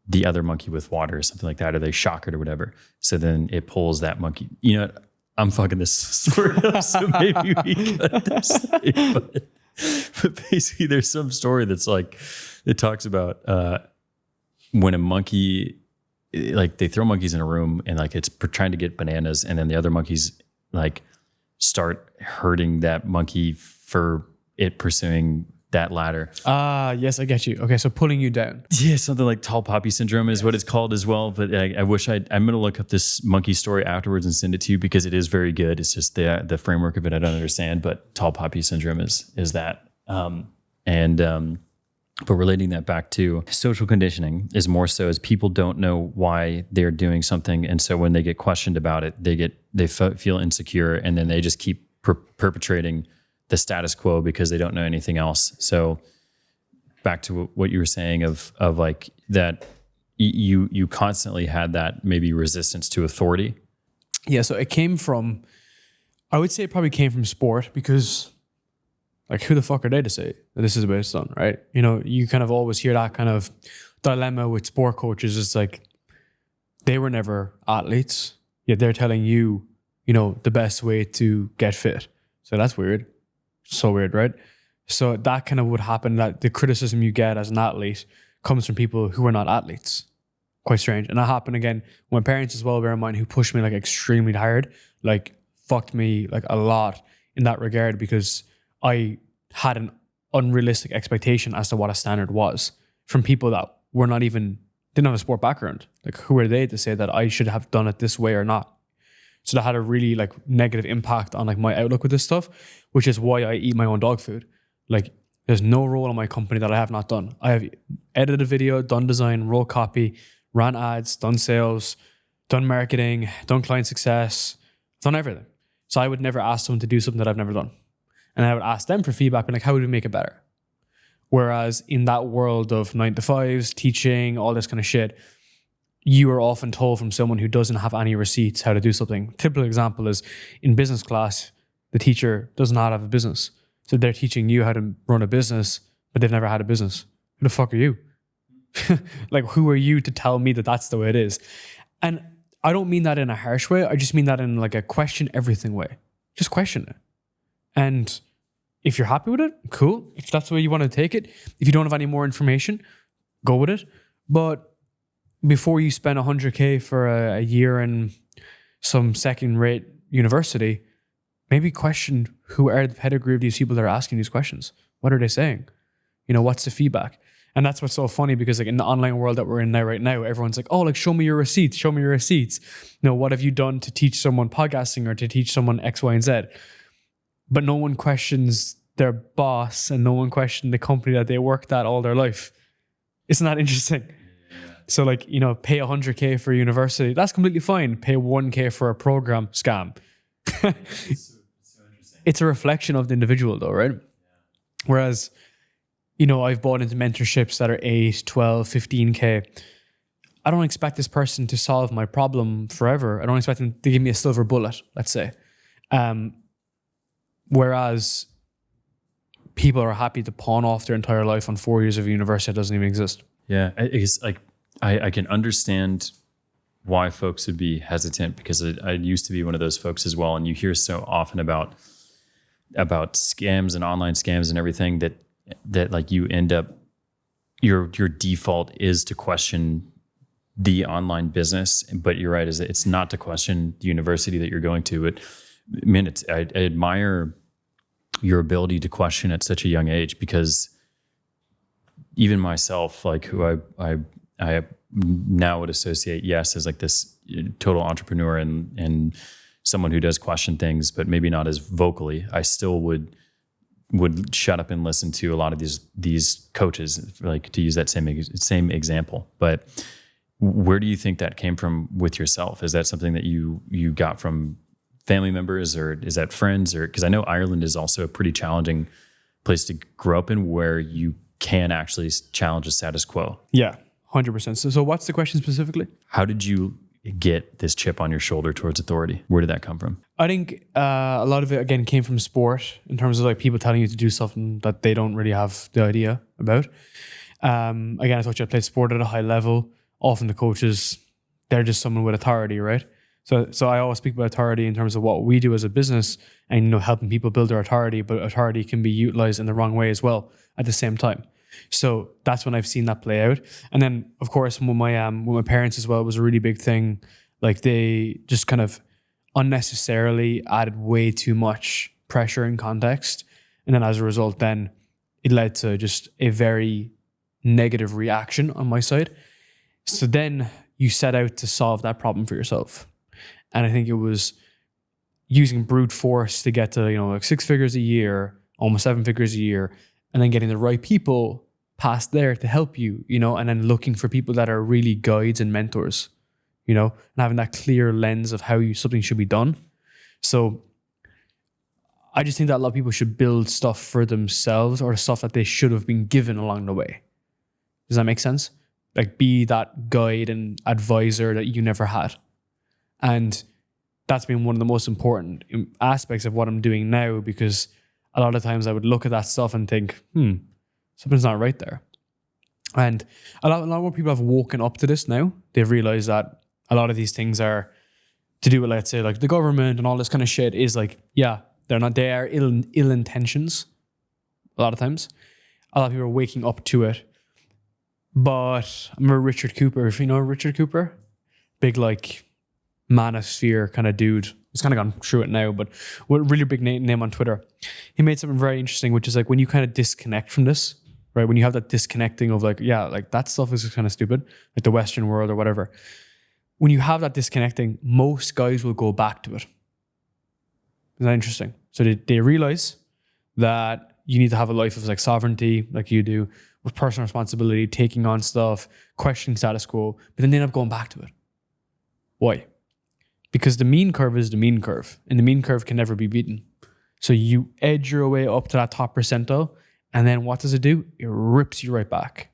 the other monkey with water or something like that, or they shock it or whatever. So then it pulls that monkey. You know, I'm fucking this story up, so maybe we cut this thing. But basically there's some story that's like, it talks about when a monkey, like they throw monkeys in a room and like it's trying to get bananas, and then the other monkeys like start hurting that monkey for it pursuing that ladder. Yes, I get you. Okay, so pulling you down. Yeah, something like tall poppy syndrome is what it's called as well. But I wish I'm going to look up this monkey story afterwards and send it to you because it is very good. It's just the framework of it I don't understand. But tall poppy syndrome is that. But relating that back to social conditioning is more so as people don't know why they're doing something, and so when they get questioned about it, they feel insecure, and then they just keep perpetrating the status quo because they don't know anything else. So back to what you were saying of like that you constantly had that maybe resistance to authority. Yeah, so it came from, I would say it probably came from sport, because like who the fuck are they to say that this is the way it's done, right? You know, you kind of always hear that kind of dilemma with sport coaches. It's like they were never athletes, yet they're telling you, you know, the best way to get fit. So that's weird. So weird, right? So that kind of would happen, that the criticism you get as an athlete comes from people who are not athletes. Quite strange. And that happened again with my parents as well, bear in mind, who pushed me like extremely hard, like fucked me like a lot in that regard, because I had an unrealistic expectation as to what a standard was from people that were not even, didn't have a sport background. Like who are they to say that I should have done it this way or not? So that had a really like negative impact on like my outlook with this stuff, which is why I eat my own dog food. Like there's no role in my company that I have not done. I have edited a video, done design, wrote copy, ran ads, done sales, done marketing, done client success, done everything. So I would never ask someone to do something that I've never done. And I would ask them for feedback and like, how would we make it better? Whereas in that world of 9-to-5s, teaching, all this kind of shit, you are often told from someone who doesn't have any receipts how to do something. Typical example is in business class, the teacher does not have a business. So they're teaching you how to run a business, but they've never had a business. Who the fuck are you? Like, who are you to tell me that that's the way it is? And I don't mean that in a harsh way. I just mean that in like a question everything way. Just question it. And if you're happy with it, cool. If that's the way you want to take it. If you don't have any more information, go with it. But before you spend $100K for a year in some second-rate university, maybe question who are the pedigree of these people that are asking these questions. What are they saying? What's the feedback? And that's what's so funny, because like in the online world that we're in now, right now, everyone's like, oh, like show me your receipts, show me your receipts. What have you done to teach someone podcasting or to teach someone X, Y, and Z? But no one questions their boss, and no one questioned the company that they worked at all their life. Isn't that interesting? Yeah. So like, pay $100K for university. That's completely fine. Pay $1K for a program, scam. It's so interesting. It's a reflection of the individual though, right? Yeah. Whereas, I've bought into mentorships that are 8, 12, 15K. I don't expect this person to solve my problem forever. I don't expect them to give me a silver bullet, let's say. Whereas people are happy to pawn off their entire life on 4 years of university that doesn't even exist. Yeah, it's like I can understand why folks would be hesitant, because I used to be one of those folks as well. And you hear so often about scams and online scams and everything that like you end up, your default is to question the online business. But you're right, it's not to question the university that you're going to. But man, I admire your ability to question at such a young age, because even myself, like who I now would associate, yes, as like this total entrepreneur and someone who does question things, but maybe not as vocally, I still would shut up and listen to a lot of these coaches, like to use that same example. But where do you think that came from with yourself? Is that something that you got from family members, or is that friends? Or because I know Ireland is also a pretty challenging place to grow up in, where you can actually challenge the status quo. Yeah, 100%. So what's the question specifically? How did you get this chip on your shoulder towards authority? Where did that come from? I think a lot of it, again, came from sport, in terms of like people telling you to do something that they don't really have the idea about. Again, I told you I played sport at a high level. Often the coaches, they're just someone with authority, right? So I always speak about authority in terms of what we do as a business, and helping people build their authority, but authority can be utilized in the wrong way as well at the same time. So that's when I've seen that play out. And then of course with my parents as well, it was a really big thing. Like they just kind of unnecessarily added way too much pressure and context. And then as a result, then it led to just a very negative reaction on my side. So then you set out to solve that problem for yourself. And I think it was using brute force to get to, like 6 figures a year, almost 7 figures a year, and then getting the right people past there to help you, and then looking for people that are really guides and mentors, and having that clear lens of how something should be done. So I just think that a lot of people should build stuff for themselves, or stuff that they should have been given along the way. Does that make sense? Like be that guide and advisor that you never had. And that's been one of the most important aspects of what I'm doing now, because a lot of times I would look at that stuff and think, something's not right there. And a lot more people have woken up to this now. They've realized that a lot of these things are to do with, let's say, like the government and all this kind of shit is like, yeah, they are ill intentions a lot of times. A lot of people are waking up to it. But I remember Richard Cooper, if you know Richard Cooper, big like manosphere kind of dude. He's kind of gone through it now, but a really big name on Twitter. He made something very interesting, which is like when you kind of disconnect from this, right? When you have that disconnecting of like, yeah, like that stuff is kind of stupid, like the Western world or whatever. When you have that disconnecting, most guys will go back to it. Isn't that interesting? So they realize that you need to have a life of like sovereignty, like you do, with personal responsibility, taking on stuff, questioning status quo, but then they end up going back to it. Why? Because the mean curve is the mean curve, and the mean curve can never be beaten. So you edge your way up to that top percentile, and then what does it do? It rips you right back.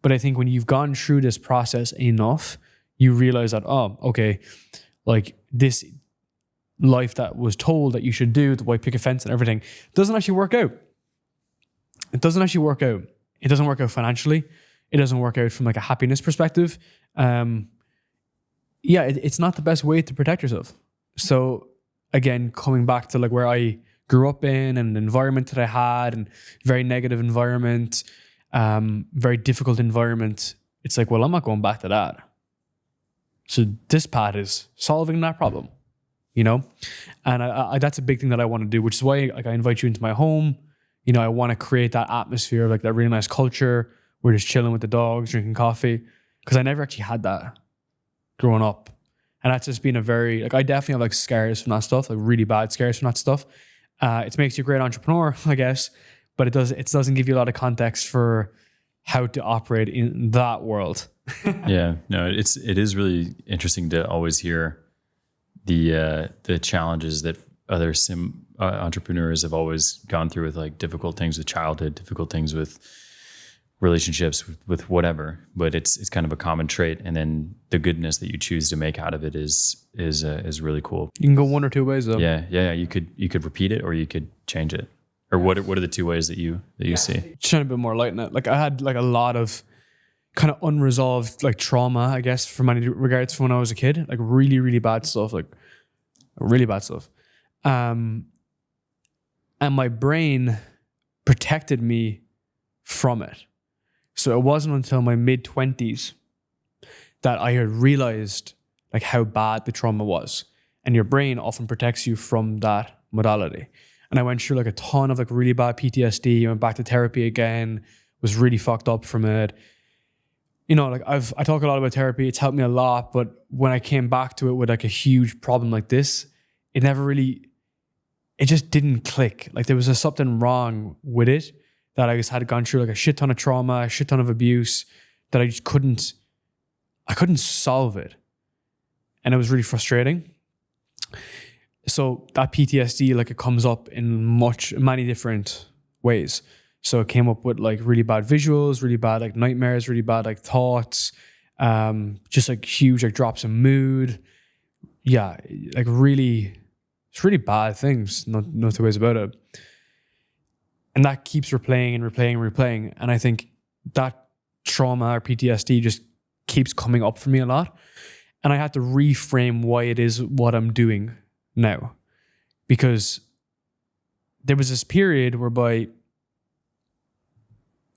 But I think when you've gone through this process enough, you realize that, oh, okay, like this life that was told that you should do, the white picket fence and everything, doesn't actually work out. It doesn't actually work out. It doesn't work out financially. It doesn't work out from like a happiness perspective. It's not the best way to protect yourself. So again, coming back to like where I grew up in and the environment that I had, and very negative environment, very difficult environment. It's like, well, I'm not going back to that. So this path is solving that problem. you know? And I that's a big thing that I want to do, which is why like I invite you into my home. You know, I want to create that atmosphere, like that really nice culture. We're just chilling with the dogs, drinking coffee. Because I never actually had that growing up. And that's just been a very, like I definitely have like scars from that stuff, like really bad scars from that stuff. It makes you a great entrepreneur, I guess, but it doesn't give you a lot of context for how to operate in that world. Yeah, no, it is really interesting to always hear the challenges that other entrepreneurs have always gone through with like difficult things with childhood, difficult things with relationships, with whatever. But it's kind of a common trait, and then the goodness that you choose to make out of it is really cool. You can go one or two ways though. Yeah. You could repeat it, or you could change it. Or what are the two ways that you see? Trying to be more light in it. Like I had like a lot of kind of unresolved like trauma, I guess, for many regards from when I was a kid. Like really, really bad stuff. Like really bad stuff. And my brain protected me from it. So it wasn't until my mid-20s that I had realized like how bad the trauma was. And your brain often protects you from that modality. And I went through like a ton of like really bad PTSD, went back to therapy again, was really fucked up from it. You know, like I talk a lot about therapy. It's helped me a lot. But when I came back to it with like a huge problem like this, it just didn't click. Like there was just something wrong with it that I just had gone through like a shit ton of trauma, a shit ton of abuse that I just couldn't solve it. And it was really frustrating. So that PTSD, like it comes up in many different ways. So it came up with like really bad visuals, really bad like nightmares, really bad like thoughts, just like huge like drops in mood. Yeah, like it's really bad things, no two ways about it. And that keeps replaying and replaying and replaying. And I think that trauma or PTSD just keeps coming up for me a lot. And I had to reframe why it is what I'm doing now. Because there was this period whereby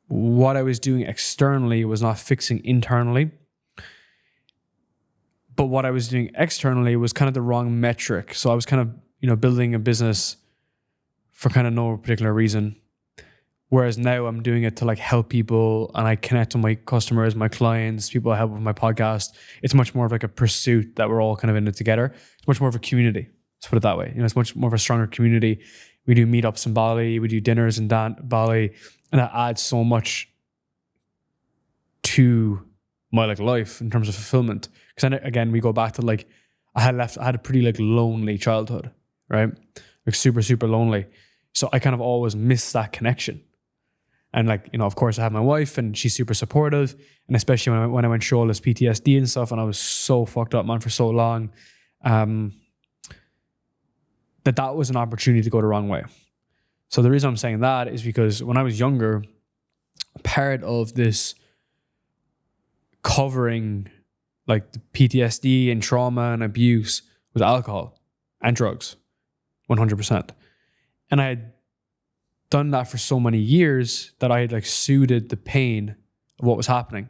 what I was doing externally was not fixing internally. But what I was doing externally was kind of the wrong metric. So I was kind of, you know, building a business for kind of no particular reason. Whereas now I'm doing it to like help people, and I connect with my customers, my clients, people I help with my podcast. It's much more of like a pursuit that we're all kind of in it together. It's much more of a community. Let's put it that way. You know, it's much more of a stronger community. We do meetups in Bali. We do dinners in Bali, and that adds so much to my like life in terms of fulfillment. Because then again, we go back to like I had a pretty like lonely childhood, right? Like super, super lonely. So I kind of always miss that connection. And like, you know, of course I have my wife and she's super supportive. And especially when I went through all this PTSD and stuff, and I was so fucked up, man, for so long, that was an opportunity to go the wrong way. So the reason I'm saying that is because when I was younger, part of this covering like the PTSD and trauma and abuse was alcohol and drugs, 100%. And I had done that for so many years that I had like soothed the pain of what was happening.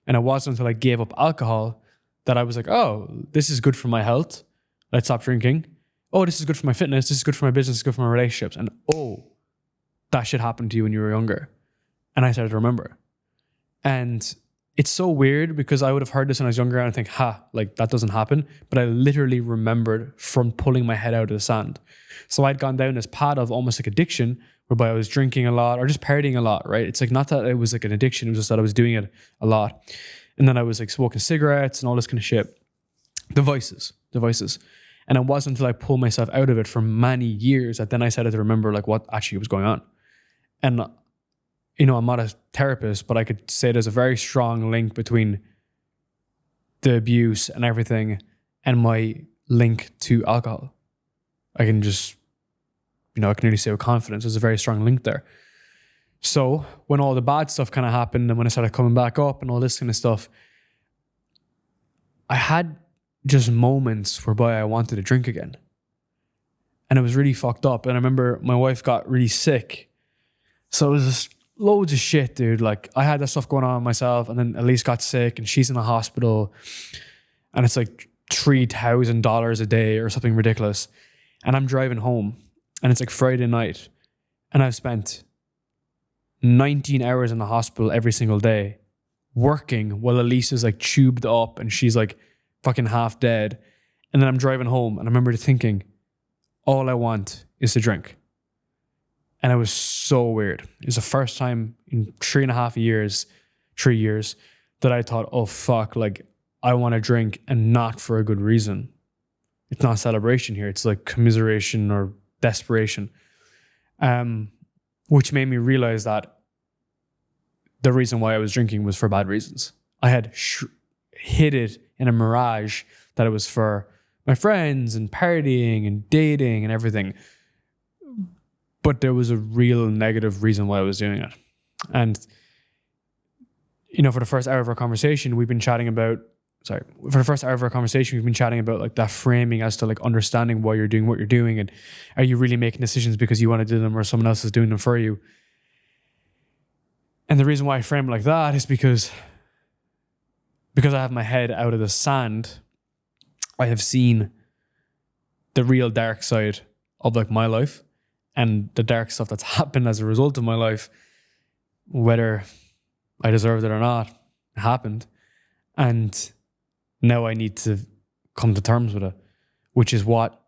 And it wasn't until I gave up alcohol that I was like, oh, this is good for my health. Let's stop drinking. Oh, this is good for my fitness. This is good for my business. This is good for my relationships. And oh, that shit happened to you when you were younger. And I started to remember. And it's so weird because I would have heard this when I was younger and I think, like that doesn't happen. But I literally remembered from pulling my head out of the sand. So I'd gone down this path of almost like addiction, whereby I was drinking a lot or just partying a lot, right? It's like not that it was like an addiction, it was just that I was doing it a lot. And then I was like smoking cigarettes and all this kind of shit. Devices. And it wasn't until I pulled myself out of it for many years that then I started to remember like what actually was going on. And you know, I'm not a therapist, but I could say there's a very strong link between the abuse and everything and my link to alcohol. I can just, you know, I can really say with confidence, there's a very strong link there. So when all the bad stuff kind of happened and when I started coming back up and all this kind of stuff, I had just moments whereby I wanted to drink again. And it was really fucked up. And I remember my wife got really sick. So it was just loads of shit, dude. Like I had that stuff going on myself, and then Elise got sick and she's in the hospital. And it's like $3,000 a day or something ridiculous. And I'm driving home and it's like Friday night and I've spent 19 hours in the hospital every single day working while Elise is like tubed up and she's like fucking half dead. And then I'm driving home and I remember thinking, all I want is to drink. And it was so weird. It was the first time in 3 years, that I thought, oh fuck, like I want to drink and not for a good reason. It's not celebration here. It's like commiseration or desperation. Which made me realize that the reason why I was drinking was for bad reasons. I had hit it in a mirage that it was for my friends and partying and dating and everything. But there was a real negative reason why I was doing it. And, you know, for the first hour of our conversation, we've been chatting about like that framing as to like understanding why you're doing what you're doing. And are you really making decisions because you want to do them or someone else is doing them for you? And the reason why I frame it like that is because I have my head out of the sand. I have seen the real dark side of like my life and the dark stuff that's happened as a result of my life, whether I deserved it or not, it happened. And now I need to come to terms with it, which is what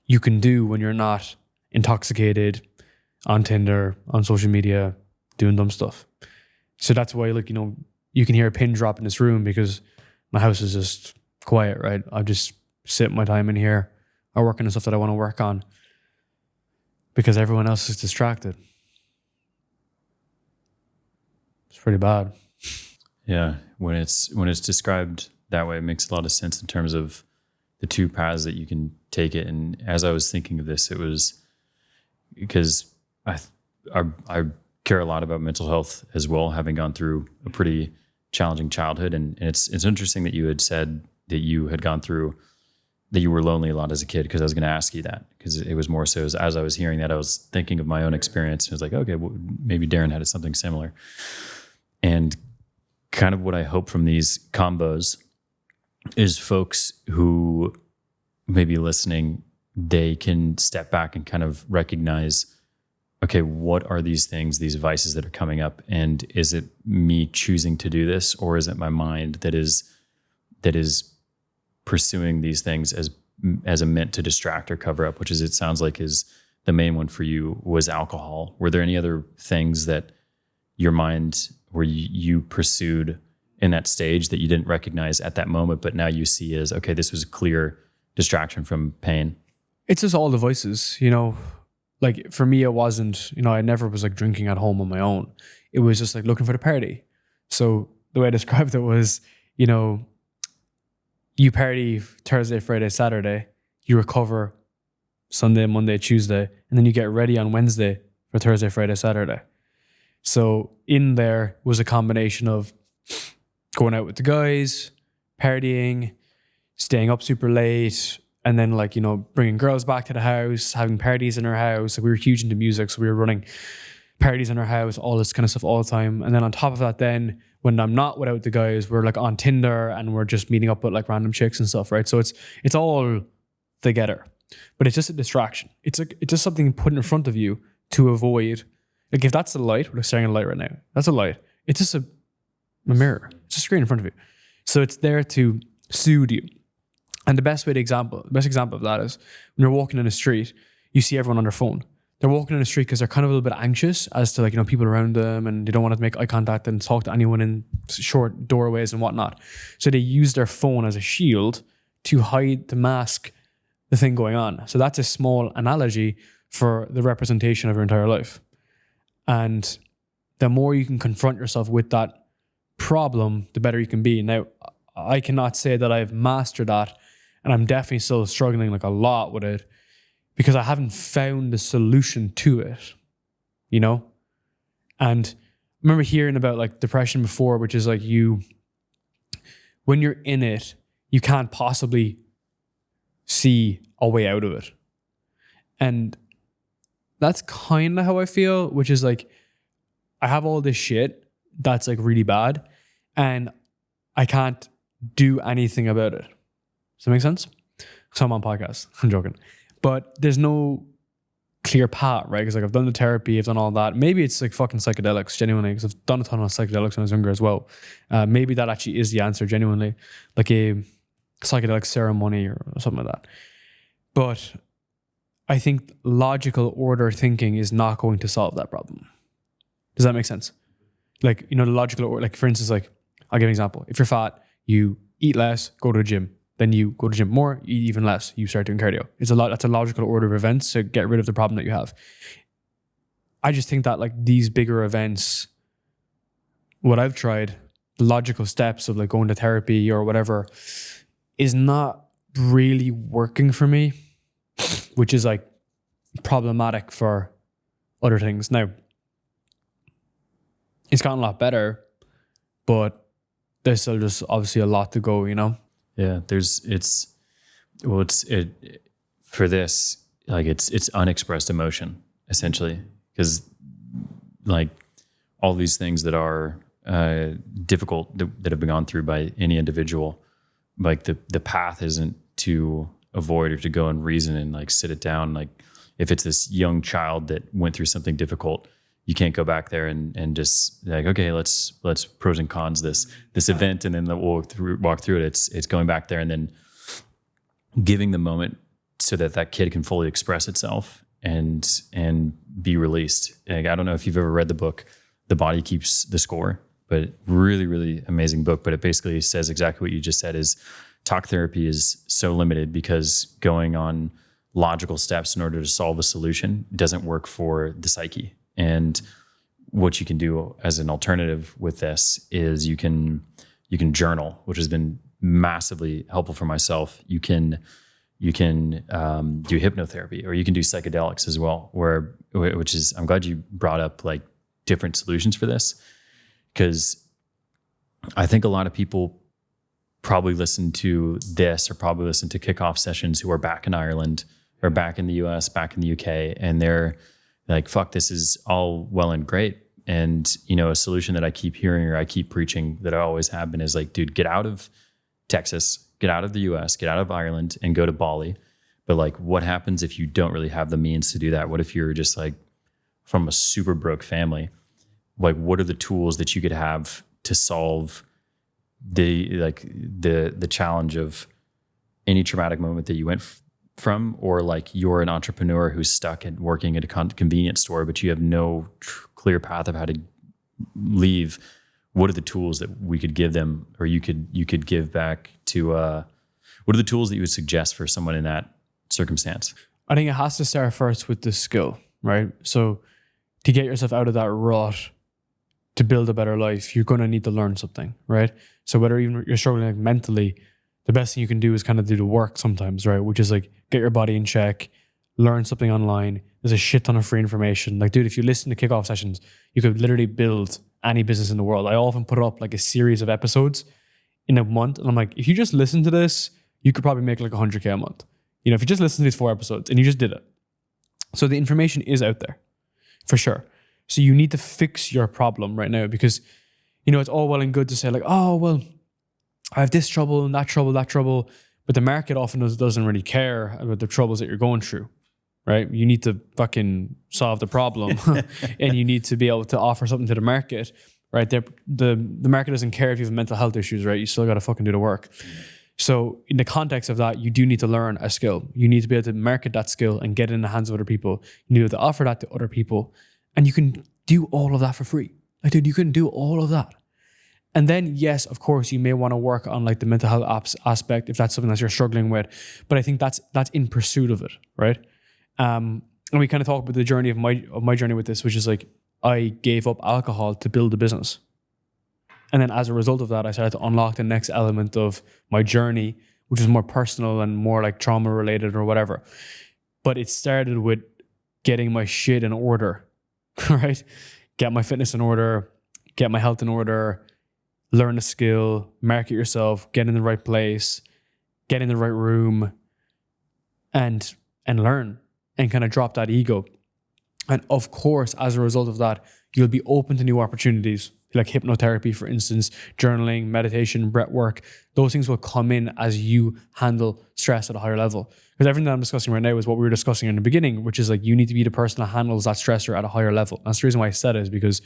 you can do when you're not intoxicated on Tinder, on social media, doing dumb stuff. So that's why, like, you know, you can hear a pin drop in this room because my house is just quiet, right? I just sit my time in here. I work on the stuff that I want to work on because everyone else is distracted. It's pretty bad. Yeah, when it's described that way, it makes a lot of sense in terms of the two paths that you can take it. And as I was thinking of this, it was because I care a lot about mental health as well, having gone through a pretty challenging childhood. And it's interesting that you had said that you had gone through, that you were lonely a lot as a kid, because I was going to ask you that, because it was more so as I was hearing that, I was thinking of my own experience. And I was like, okay, well, maybe Darren had something similar. And kind of what I hope from these combos is folks who may be listening, they can step back and kind of recognize, okay, what are these things, these vices that are coming up? And is it me choosing to do this, or is it my mind that is pursuing these things as a meant to distract or cover up, which is, it sounds like, is the main one for you was alcohol. Were there any other things that your mind, where you pursued in that stage that you didn't recognize at that moment, but now you see as, okay, this was a clear distraction from pain? It's just all the voices, you know. Like for me, it wasn't, you know, I never was like drinking at home on my own. It was just like looking for the party. So the way I described it was, you know, you party Thursday, Friday, Saturday, you recover Sunday, Monday, Tuesday, and then you get ready on Wednesday for Thursday, Friday, Saturday. So in there was a combination of going out with the guys, partying, staying up super late, and then, like, you know, bringing girls back to the house, having parties in our house. Like, we were huge into music, so we were running parties in our house, all this kind of stuff all the time. And then on top of that, then when I'm not without the guys, we're like on Tinder and we're just meeting up with like random chicks and stuff, right? So it's all together, but it's just a distraction. It's just something put in front of you to avoid. Like, if that's a light, we're staring at a light right now. That's a light. It's just a mirror. It's a screen in front of you. So it's there to soothe you. And the best example of that is when you're walking in the street, you see everyone on their phone. They're walking in the street because they're kind of a little bit anxious as to, like, you know, people around them, and they don't want to make eye contact and talk to anyone in short doorways and whatnot. So they use their phone as a shield to mask the thing going on. So that's a small analogy for the representation of your entire life. And the more you can confront yourself with that problem, the better you can be. Now, I cannot say that I've mastered that, and I'm definitely still struggling like a lot with it because I haven't found the solution to it, you know? And I remember hearing about like depression before, which is like when you're in it, you can't possibly see a way out of it. And that's kind of how I feel, which is like, I have all this shit that's like really bad, and I can't do anything about it. Does that make sense? So I'm on podcast. I'm joking. But there's no clear path, right? Because like I've done the therapy, I've done all that. Maybe it's like fucking psychedelics, genuinely, because I've done a ton of psychedelics when I was younger as well. Maybe that actually is the answer, genuinely. Like a psychedelic ceremony or something like that. But I think logical order thinking is not going to solve that problem. Does that make sense? Like, you know, the logical order, like for instance, like I'll give an example. If you're fat, you eat less, go to the gym. Then you go to the gym more, eat even less, you start doing cardio. That's a logical order of events to get rid of the problem that you have. I just think that like these bigger events, what I've tried, the logical steps of like going to therapy or whatever, is not really working for me, which is like problematic for other things. Now, it's gotten a lot better, but there's still just obviously a lot to go, you know? Yeah, for this, like it's unexpressed emotion essentially, because like all these things that are difficult that have been gone through by any individual, like the path isn't to avoid or to go and reason and like sit it down. Like if it's this young child that went through something difficult, you can't go back there and just like, okay, let's pros and cons this event, and then we'll walk through it. It's going back there and then giving the moment so that kid can fully express itself and be released. Like, I don't know if you've ever read the book, The Body Keeps the Score, but really, really amazing book. But it basically says exactly what you just said, is talk therapy is so limited because going on logical steps in order to solve a solution doesn't work for the psyche. And what you can do as an alternative with this is you can journal, which has been massively helpful for myself. You can do hypnotherapy, or you can do psychedelics as well, which is, I'm glad you brought up like different solutions for this, because I think a lot of people probably listen to this or probably listen to Kickoff Sessions who are back in Ireland or back in the US, back in the UK, and they're like, fuck, this is all well and great. And, you know, a solution that I keep hearing or I keep preaching that I always have been is like, dude, get out of Texas, get out of the US, get out of Ireland and go to Bali. But like, what happens if you don't really have the means to do that? What if you're just like from a super broke family? Like, what are the tools that you could have to solve the challenge of any traumatic moment that you went from, or like you're an entrepreneur who's stuck at working at a convenience store, but you have no clear path of how to leave. What are the tools that we could give them, or you could give back to, what are the tools that you would suggest for someone in that circumstance? I think it has to start first with the skill, right? So to get yourself out of that rut, to build a better life, you're going to need to learn something, right? So whether even you're struggling like mentally, the best thing you can do is kind of do the work sometimes, right? Which is like get your body in check, learn something online. There's a shit ton of free information. Like, dude, if you listen to Kickoff Sessions, you could literally build any business in the world. I often put up like a series of episodes in a month. And I'm like, if you just listen to this, you could probably make like 100K a month. You know, if you just listen to these 4 episodes and you just did it. So the information is out there for sure. So you need to fix your problem right now, because, you know, it's all well and good to say like, oh, well, I have this trouble and that trouble. But the market often doesn't really care about the troubles that you're going through, right? You need to fucking solve the problem and you need to be able to offer something to the market, right? The market doesn't care if you have mental health issues, right? You still got to fucking do the work. So in the context of that, you do need to learn a skill. You need to be able to market that skill and get it in the hands of other people. You need to be able to offer that to other people. And you can do all of that for free. Like, dude, you can do all of that. And then, yes, of course, you may want to work on like the mental health aspect if that's something that you're struggling with. But I think that's in pursuit of it, right? And we kind of talk about the journey of my journey with this, which is like I gave up alcohol to build a business. And then as a result of that, I started to unlock the next element of my journey, which is more personal and more like trauma related or whatever. But it started with getting my shit in order, right? Get my fitness in order, get my health in order, learn a skill, market yourself, get in the right place, get in the right room, and learn and kind of drop that ego. And of course, as a result of that, you'll be open to new opportunities. like hypnotherapy, for instance, journaling, meditation, breath work. Those things will come in as you handle stress at a higher level. Because everything that I'm discussing right now is what we were discussing in the beginning, which is like you need to be the person that handles that stressor at a higher level. That's the reason why I said it, is because,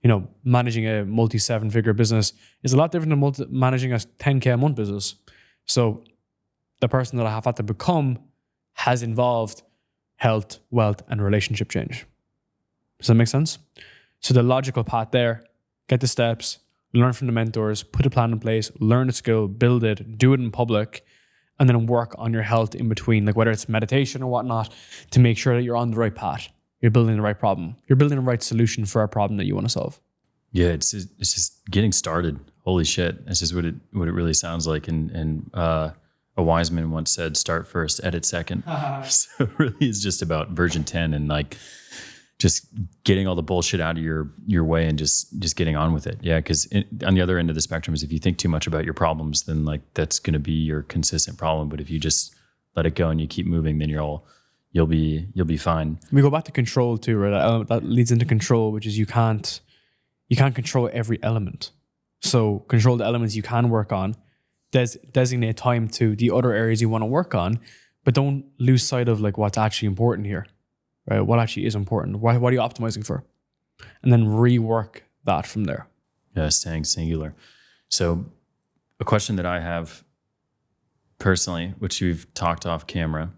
you know, managing a multi-7-figure business is a lot different than managing a 10K a month business. So the person that I have had to become has involved health, wealth, and relationship change. Does that make sense? So the logical path there, get the steps, learn from the mentors, put a plan in place, learn the skill, build it, do it in public, and then work on your health in between, like whether it's meditation or whatnot, to make sure that you're on the right path. You're building the right problem. You're building the right solution for a problem that you want to solve. Yeah, it's just getting started. Holy shit. That's just what it really sounds like. And a wise man once said, start first, edit second. So it really is just about version 10 and like just getting all the bullshit out of your way and just getting on with it. Yeah, because on the other end of the spectrum is if you think too much about your problems, then like that's going to be your consistent problem. But if you just let it go and you keep moving, then you'll be fine. We go back to control too, right? That leads into control, which is you can't control every element. So control the elements you can work on. Designate time to the other areas you want to work on, but don't lose sight of like what's actually important here. Right? What actually is important? What are you optimizing for? And then rework that from there. Yeah, staying singular. So a question that I have personally, which we've talked off camera,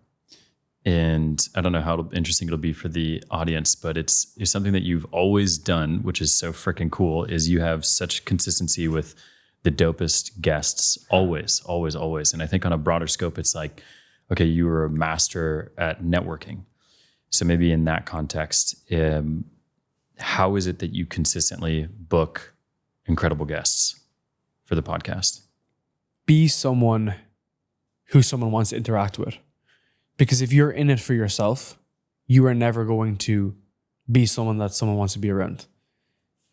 and I don't know how interesting it'll be for the audience, but it's something that you've always done, which is so freaking cool, is you have such consistency with the dopest guests, always. And I think on a broader scope, it's like, okay, you were a master at networking. So maybe in that context, how is it that you consistently book incredible guests for the podcast? Be someone who someone wants to interact with. Because if you're in it for yourself, you are never going to be someone that someone wants to be around.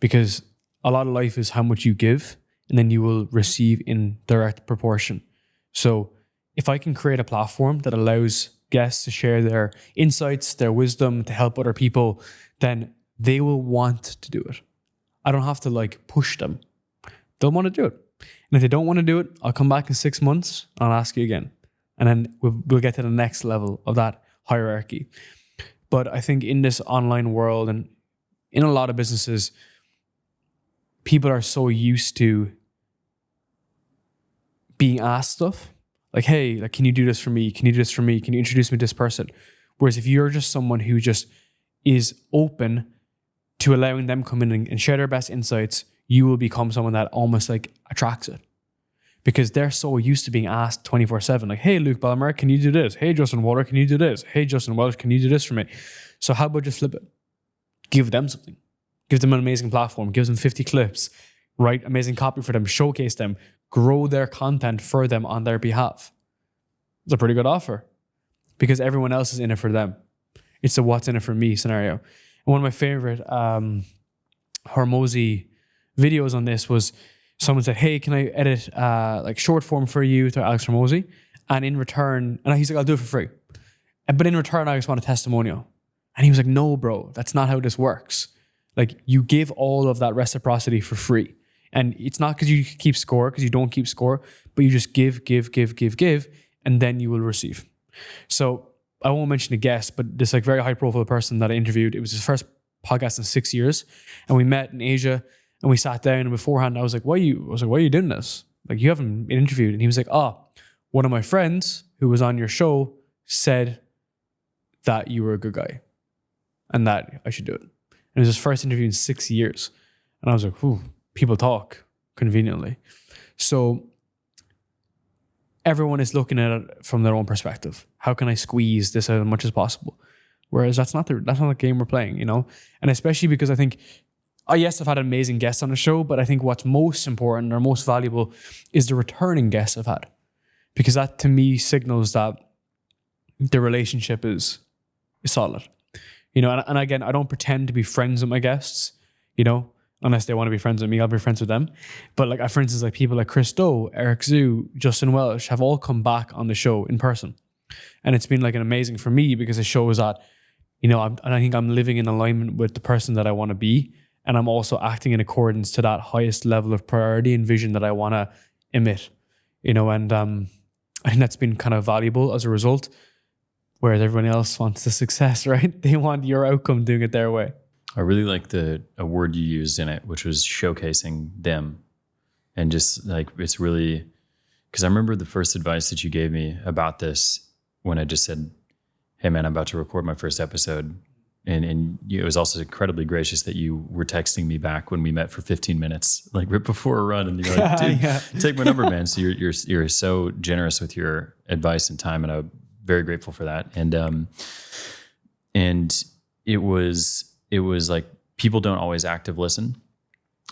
Because a lot of life is how much you give, and then you will receive in direct proportion. So if I can create a platform that allows guests to share their insights, their wisdom, to help other people, then they will want to do it. I don't have to like push them. They'll want to do it. And if they don't want to do it, I'll come back in 6 months and I'll ask you again. And then we'll get to the next level of that hierarchy. But I think in this online world and in a lot of businesses, people are so used to being asked stuff. Like, hey, like, can you do this for me? Can you do this for me? Can you introduce me to this person? Whereas if you're just someone who just is open to allowing them come in and share their best insights, you will become someone that almost like attracts it. Because they're so used to being asked 24/7, like, hey, Luke Balmer, can you do this? Hey, Justin Water, can you do this? Hey, Justin Welch, can you do this for me? So how about just flip it? Give them something. Give them an amazing platform. Give them 50 clips. Write amazing copy for them. Showcase them. Grow their content for them on their behalf. It's a pretty good offer because everyone else is in it for them. It's a what's in it for me scenario. And one of my favorite Hormozy videos on this was someone said, hey, can I edit like short form for you to Alex Hormozy? And in return, and he's like, I'll do it for free. But in return, I just want a testimonial. And he was like, no, bro, that's not how this works. Like, you give all of that reciprocity for free. And it's not because you keep score, because you don't keep score, but you just give, and then you will receive. So I won't mention the guest, but this like very high profile person that I interviewed, it was his first podcast in 6 years. And we met in Asia and we sat down, and beforehand I was like, why are you doing this? Like, you haven't been interviewed. And he was like, one of my friends who was on your show said that you were a good guy and that I should do it. And it was his first interview in 6 years. And I was like, people talk conveniently. So everyone is looking at it from their own perspective. How can I squeeze this out as much as possible? Whereas that's not the game we're playing, you know? And especially because I think, yes, I've had amazing guests on the show, but I think what's most important or most valuable is the returning guests I've had. Because that to me signals that the relationship is solid. You know, and again, I don't pretend to be friends with my guests, you know, unless they want to be friends with me, I'll be friends with them. But like, for instance, like people like Chris Doe, Eric Zhu, Justin Welsh have all come back on the show in person. And it's been like an amazing for me because it shows that, you know, I think I'm living in alignment with the person that I want to be. And I'm also acting in accordance to that highest level of priority and vision that I want to emit, and I think that's been kind of valuable as a result, whereas everyone else wants the success, right? They want your outcome, doing it their way. I really like a word you used in it, which was showcasing them. And just like, it's really, because I remember the first advice that you gave me about this when I just said, hey man, I'm about to record my first episode. And it was also incredibly gracious that you were texting me back when we met for 15 minutes, like right before a run. And you're like, dude, take my number, man. So you're so generous with your advice and time. And I'm very grateful for that. And it was like, people don't always active listen.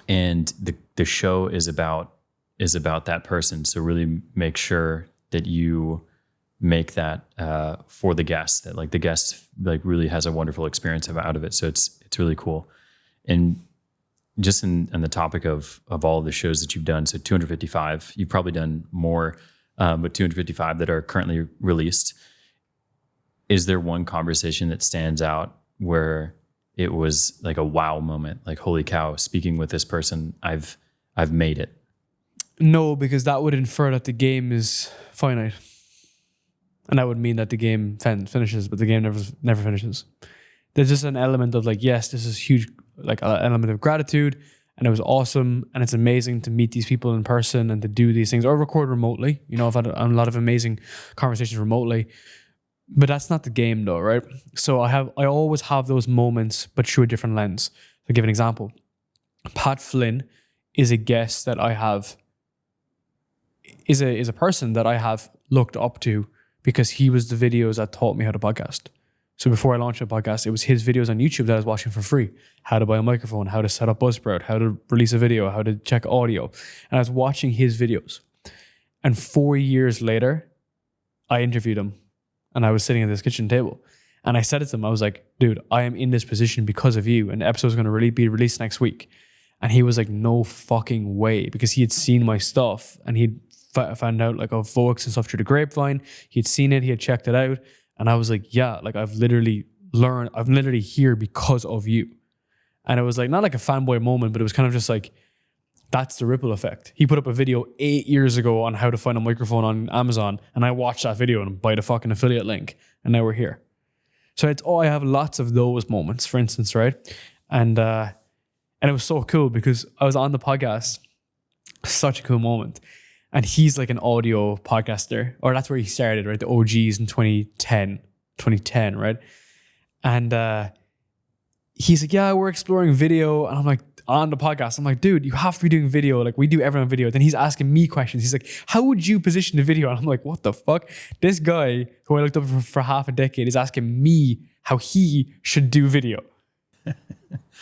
And the show is about that person. So really make sure that you make that for the guest, that like the guest like really has a wonderful experience out of it. So it's really cool. And just in the topic of all of the shows that you've done, so 255, you've probably done more, but 255 that are currently released. Is there one conversation that stands out where it was like a wow moment, like holy cow, speaking with this person, I've made it? No, because that would infer that the game is finite. And that would mean that the game finishes, but the game never finishes. There's just an element of like, yes, this is huge, like an element of gratitude, and it was awesome, and it's amazing to meet these people in person and to do these things or record remotely. I've had a lot of amazing conversations remotely, but that's not the game though, right? So I always have those moments, but through a different lens. I'll give an example. Pat Flynn is a guest that I have, is a person that I have looked up to, because he was the videos that taught me how to podcast. So before I launched a podcast, it was his videos on YouTube that I was watching for free. How to buy a microphone, how to set up Buzzsprout, how to release a video, how to check audio. And I was watching his videos. And 4 years later, I interviewed him, and I was sitting at this kitchen table. And I said to him, I was like, dude, I am in this position because of you. And the episode's going to be released next week. And he was like, no fucking way, because he had seen my stuff and he'd found out like of Vox and stuff through the grapevine. He had seen it, he had checked it out. And I was like, yeah, like I'm literally here because of you. And it was like, not like a fanboy moment, but it was kind of just like, that's the ripple effect. He put up a video 8 years ago on how to find a microphone on Amazon. And I watched that video and buy the fucking affiliate link. And now we're here. So I have lots of those moments, for instance, right? And it was so cool because I was on the podcast, such a cool moment. And he's like an audio podcaster, or that's where he started, right? The OGs in 2010, right? And he's like, yeah, we're exploring video. And I'm like, on the podcast, I'm like, dude, you have to be doing video. Like we do everyone video. Then he's asking me questions. He's like, how would you position the video? And I'm like, what the fuck? This guy who I looked up for half a decade is asking me how he should do video.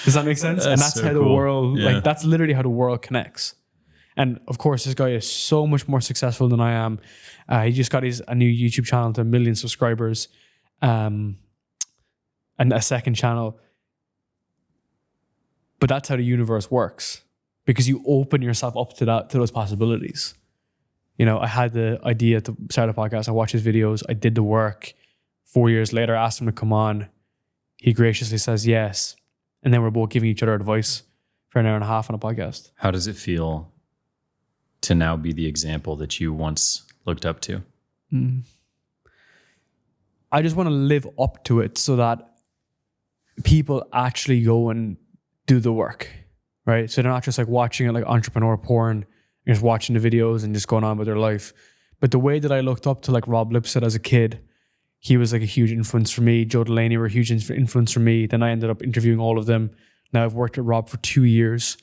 Does that make sense? And that's so how the world, like that's literally how the world connects. And of course, this guy is so much more successful than I am. He just got a new YouTube channel to 1 million subscribers, and a second channel. But that's how the universe works, because you open yourself up to those possibilities. I had the idea to start a podcast. I watched his videos. I did the work. 4 years later, I asked him to come on. He graciously says yes. And then we're both giving each other advice for an hour and a half on a podcast. How does it feel to now be the example that you once looked up to? I just want to live up to it so that people actually go and do the work, right? So they're not just like watching it like entrepreneur porn, just watching the videos and just going on with their life. But the way that I looked up to like Rob Lipset as a kid, he was like a huge influence for me. Joe Delaney were a huge influence for me. Then I ended up interviewing all of them. Now I've worked with Rob for 2 years.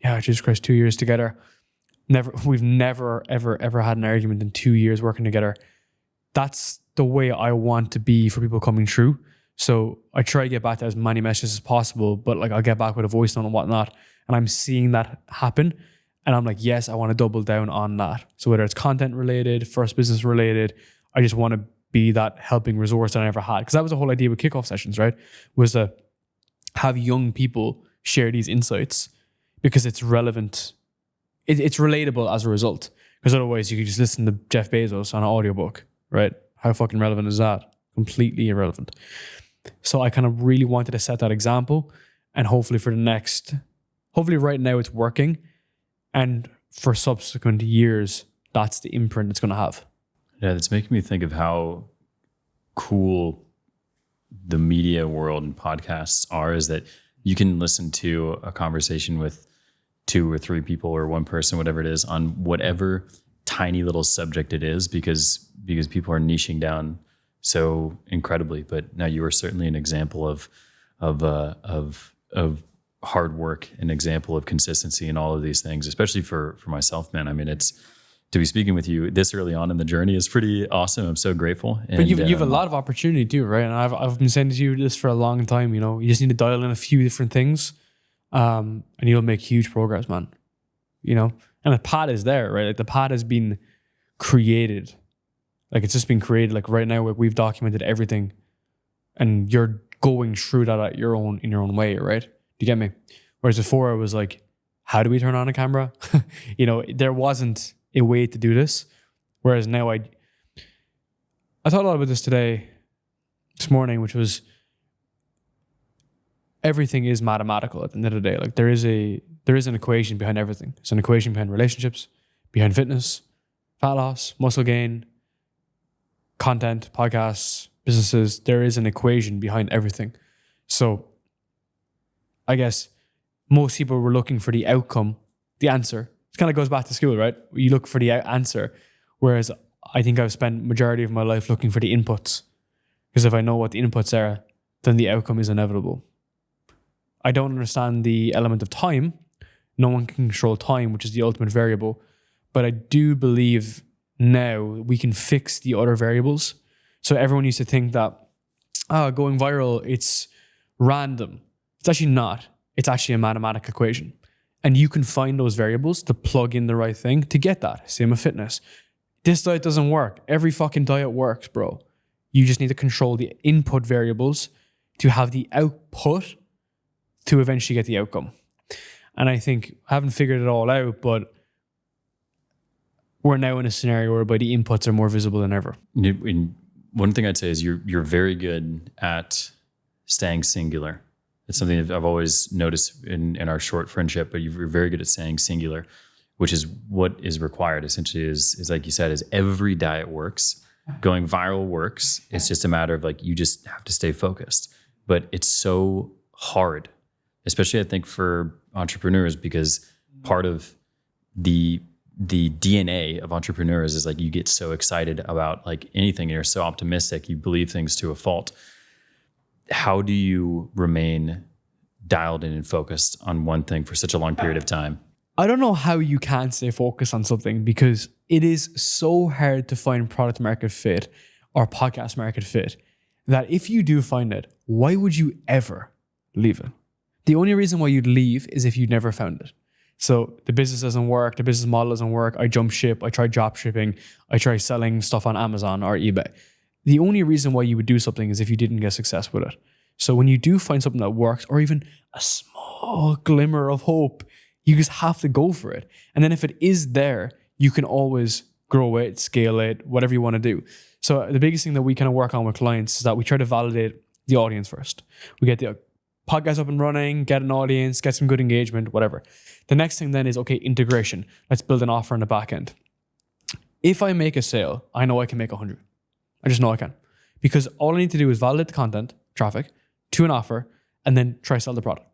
Yeah, Jesus Christ, 2 years together. We've never, ever had an argument in 2 years working together. That's the way I want to be for people coming through. So I try to get back to as many messages as possible, but like I'll get back with a voice note and whatnot. And I'm seeing that happen. And I'm like, yes, I want to double down on that. So whether it's content related, first business related, I just want to be that helping resource that I never had. Because that was the whole idea with Kickoff Sessions, right? Was to have young people share these insights because it's relevant. It's relatable as a result. Because otherwise you could just listen to Jeff Bezos on an audiobook, right? How fucking relevant is that? Completely irrelevant. So I kind of really wanted to set that example. And hopefully right now it's working. And for subsequent years, that's the imprint it's going to have. Yeah, that's making me think of how cool the media world and podcasts are, is that you can listen to a conversation with 2 or 3 people or one person, whatever it is, on whatever tiny little subject it is, because people are niching down so incredibly. But now you are certainly an example of hard work, an example of consistency in all of these things, especially for myself, man. I mean, it's to be speaking with you this early on in the journey is pretty awesome. I'm so grateful. But you have a lot of opportunity too, right? And I've been saying to you this for a long time. You know, you just need to dial in a few different things, and you'll make huge progress, man. You know, and the path is there, right? Like the path has been created, like it's just been created. Like right now, we've documented everything, and you're going through that in your own way, right? Do you get me? Whereas before, it was like, how do we turn on a camera? You know, there wasn't a way to do this. Whereas now I thought a lot about this this morning, which was everything is mathematical at the end of the day. Like there is an equation behind everything. There's an equation behind relationships, behind fitness, fat loss, muscle gain, content, podcasts, businesses. There is an equation behind everything. So I guess most people were looking for the outcome, the answer. It kind of goes back to school, right? You look for the answer. Whereas I think I've spent majority of my life looking for the inputs. Because if I know what the inputs are, then the outcome is inevitable. I don't understand the element of time. No one can control time, which is the ultimate variable. But I do believe now we can fix the other variables. So everyone used to think that going viral, it's random. It's actually not. It's actually a mathematical equation. And you can find those variables to plug in the right thing to get that. Same with fitness. This diet doesn't work. Every fucking diet works, bro. You just need to control the input variables to have the output to eventually get the outcome. And I think I haven't figured it all out, but we're now in a scenario whereby the inputs are more visible than ever. One thing I'd say is you're very good at staying singular. It's something that I've always noticed in our short friendship, but you're very good at saying singular, which is what is required essentially is like you said, is every diet works. Going viral works. It's just a matter of like, you just have to stay focused. But it's so hard, especially I think for entrepreneurs, because part of the DNA of entrepreneurs is like, you get so excited about like anything. You're so optimistic. You believe things to a fault. How do you remain dialed in and focused on one thing for such a long period of time? I don't know how you can stay focused on something, because it is so hard to find product market fit or podcast market fit that if you do find it, why would you ever leave it? The only reason why you'd leave is if you never found it. So the business doesn't work, the business model doesn't work, I jump ship, I try drop shipping, I try selling stuff on Amazon or eBay. The only reason why you would do something is if you didn't get success with it. So when you do find something that works, or even a small glimmer of hope, you just have to go for it. And then if it is there, you can always grow it, scale it, whatever you want to do. So the biggest thing that we kind of work on with clients is that we try to validate the audience first. We get the podcast up and running, get an audience, get some good engagement, whatever. The next thing then is, okay, integration. Let's build an offer on the back end. If I make a sale, I know I can make 100. I just know I can. Because all I need to do is validate the content, traffic, to an offer, and then try to sell the product.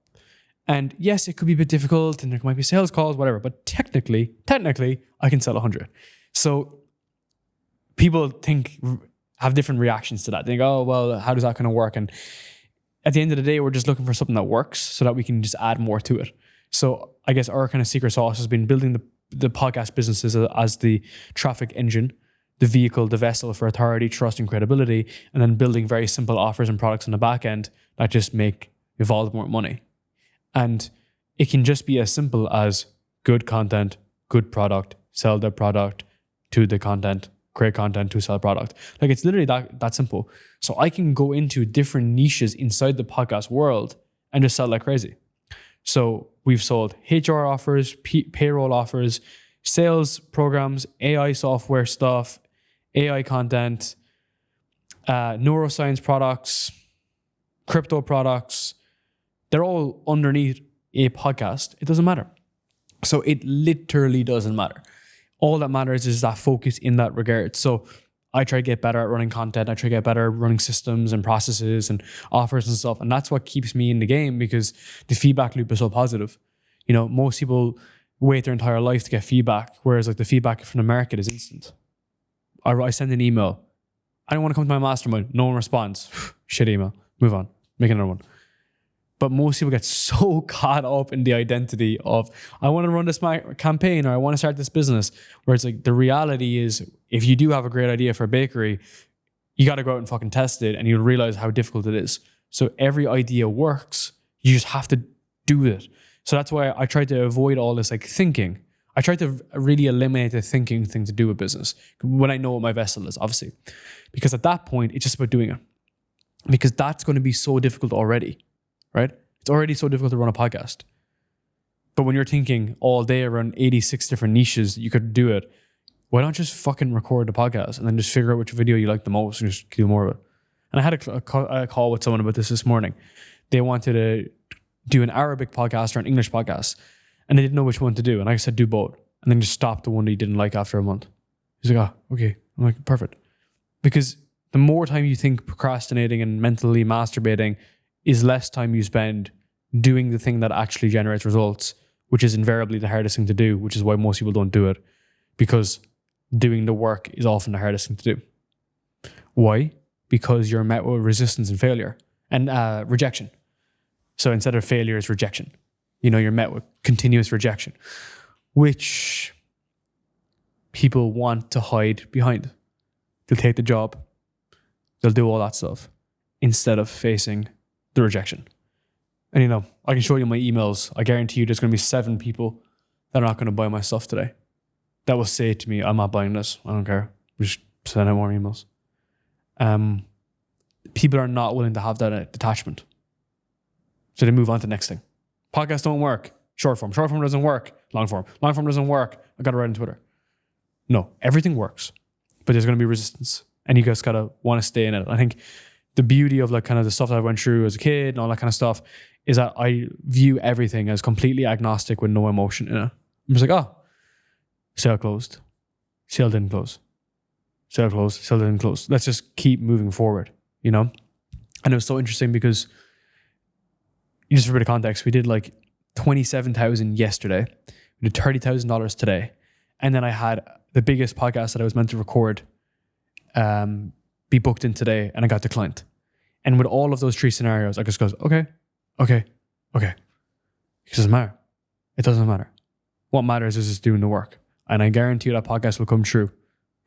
And yes, it could be a bit difficult and there might be sales calls, whatever, but technically, I can sell 100. So people have different reactions to that. They think, oh, well, how does that kind of work? And at the end of the day, we're just looking for something that works so that we can just add more to it. So I guess our kind of secret sauce has been building the podcast businesses as the traffic engine, the vehicle, the vessel for authority, trust, and credibility, and then building very simple offers and products on the back end that just make Voldemort money. And it can just be as simple as good content, good product, sell the product to the content, create content to sell product. Like it's literally that simple. So I can go into different niches inside the podcast world and just sell like crazy. So we've sold HR offers, payroll offers, sales programs, AI software stuff, AI content, neuroscience products, crypto products, they're all underneath a podcast. It doesn't matter. So it literally doesn't matter. All that matters is that focus in that regard. So I try to get better at running content. I try to get better at running systems and processes and offers and stuff. And that's what keeps me in the game, because the feedback loop is so positive. You know, most people wait their entire life to get feedback, whereas like the feedback from the market is instant. I send an email. I don't want to come to my mastermind. No one responds. Shit email. Move on. Make another one. But most people get so caught up in the identity of, I want to run this campaign, or I want to start this business, where it's like, the reality is, if you do have a great idea for a bakery, you got to go out and fucking test it, and you'll realize how difficult it is. So every idea works. You just have to do it. So that's why I try to avoid all this like thinking. I try to really eliminate the thinking thing to do with business when I know what my vessel is, obviously. Because at that point, it's just about doing it. Because that's going to be so difficult already. Right? It's already so difficult to run a podcast. But when you're thinking all day around 86 different niches that you could do it, why not just fucking record the podcast and then just figure out which video you like the most and just do more of it? And I had a call with someone about this morning. They wanted to do an Arabic podcast or an English podcast, and they didn't know which one to do. And I said, do both. And then just stop the one that you didn't like after a month. He's like, oh, okay. I'm like, perfect. Because the more time you think procrastinating and mentally masturbating is less time you spend doing the thing that actually generates results, which is invariably the hardest thing to do, which is why most people don't do it, because doing the work is often the hardest thing to do. Why? Because you're met with resistance and failure and rejection. So instead of failure, it's rejection. You know, you're met with continuous rejection, which people want to hide behind. They'll take the job. They'll do all that stuff instead of facing the rejection. And you know, I can show you my emails. I guarantee you there's going to be 7 people that are not going to buy my stuff today that will say to me, I'm not buying this. I don't care. Just send out more emails. People are not willing to have that detachment. So they move on to the next thing. Podcasts don't work. Short form. Short form doesn't work. Long form. Long form doesn't work. I got to write on Twitter. No, everything works. But there's going to be resistance. And you guys got to want to stay in it. I think the beauty of like kind of the stuff that I went through as a kid and all that kind of stuff is that I view everything as completely agnostic with no emotion in it. I'm just like, oh, sale closed. Sale didn't close. Sale closed. Sale didn't close. Let's just keep moving forward, you know? And it was so interesting because, just for a bit of context, we did like 27,000 yesterday. We did $30,000 today. And then I had the biggest podcast that I was meant to record be booked in today, and I got declined. And with all of those 3 scenarios, I just goes, okay. It doesn't matter. It doesn't matter. What matters is just doing the work. And I guarantee you that podcast will come true.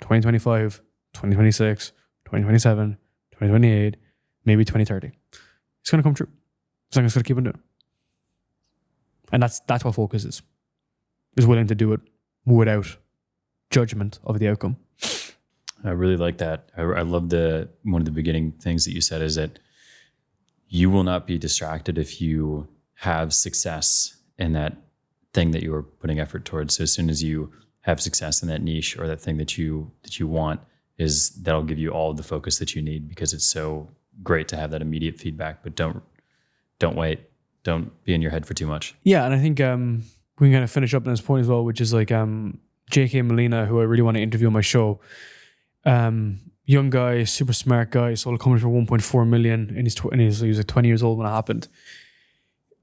2025, 2026, 2027, 2028, maybe 2030. It's going to come true. So I'm just going to keep on doing it. And that's what focus is willing to do it without judgment of the outcome. I really like that. I love one of the beginning things that you said is that you will not be distracted if you have success in that thing that you are putting effort towards. So as soon as you have success in that niche or that thing that you want, that'll give you all the focus that you need, because it's so great to have that immediate feedback. But don't wait. Don't be in your head for too much. Yeah, and I think we can kind of finish up on this point as well, which is like J.K. Molina, who I really want to interview on my show. Young guy, super smart guy, sold a company for 1.4 million in his 20s. He was like 20 years old when it happened.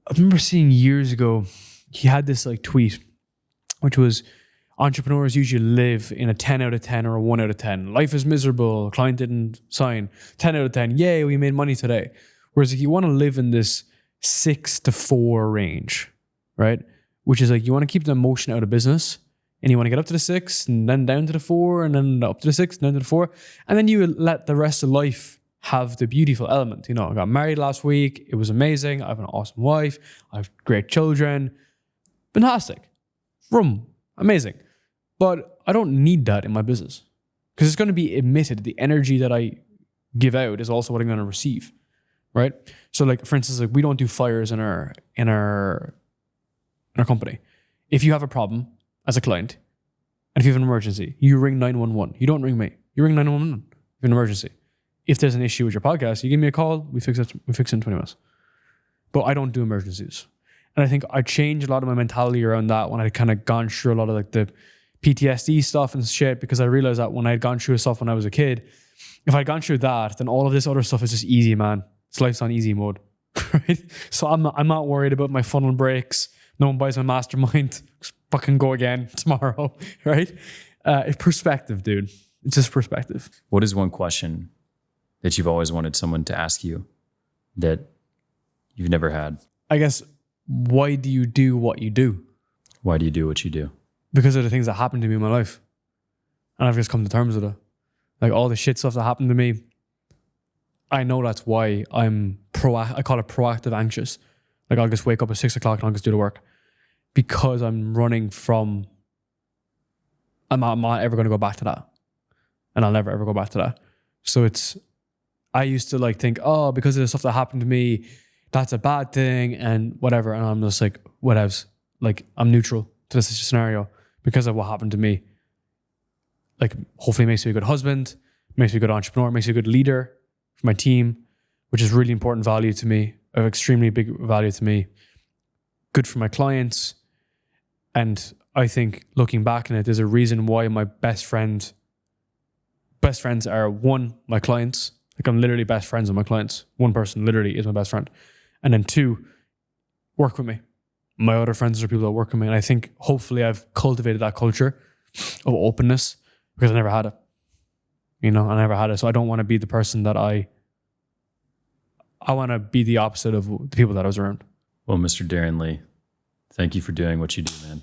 I remember seeing years ago, he had this like tweet, which was, entrepreneurs usually live in a 10 out of 10 or a 1 out of 10. Life is miserable. Client didn't sign. 10 out of 10. Yay, we made money today. Whereas if you want to live in this 6 to 4 range, right? Which is like, you want to keep the emotion out of business, and you want to get up to the 6 and then down to the 4 and then up to the 6 and down to the 4. And then you let the rest of life have the beautiful element. You know, I got married last week. It was amazing. I have an awesome wife. I have great children. Fantastic. Amazing. But I don't need that in my business, because it's going to be emitted. The energy that I give out is also what I'm going to receive. Right? So like, for instance, like we don't do fires in our company. If you have a problem as a client, and if you have an emergency, you ring 911. You don't ring me. You ring 911 if you have an emergency. If there's an issue with your podcast, you give me a call, we fix it in 20 minutes. but I don't do emergencies. And I think I changed a lot of my mentality around that when I kind of gone through a lot of like the PTSD stuff and shit, because I realized that when I'd gone through stuff when I was a kid, if I'd gone through that, then all of this other stuff is just easy, man. It's life's on easy mode, right? So I'm not worried about my funnel breaks. No one buys my mastermind. Just fucking go again tomorrow, right? It's perspective, dude. It's just perspective. What is one question that you've always wanted someone to ask you that you've never had? I guess, why do you do what you do? Why do you do what you do? Because of the things that happened to me in my life. And I've just come to terms with it. Like all the shit stuff that happened to me, I know that's why I call it proactive anxious. Like I'll just wake up at 6 o'clock and I'll just do the work. Because I'm running from, I'm not ever going to go back to that. And I'll never ever go back to that. So I used to like think, oh, because of the stuff that happened to me, that's a bad thing and whatever. And I'm just like, whatevs. Like I'm neutral to this scenario because of what happened to me. Like hopefully it makes me a good husband, makes me a good entrepreneur, makes me a good leader for my team, which is really important value to me, of extremely big value to me. Good for my clients. And I think looking back on it, there's a reason why my best friends are, one, my clients. Like I'm literally best friends with my clients. One person literally is my best friend. And then two, work with me. My other friends are people that work with me. And I think hopefully I've cultivated that culture of openness because I never had it. I never had it. So I don't want to be the person that I want to be the opposite of the people that I was around. Well, Mr. Darren Lee, thank you for doing what you do, man.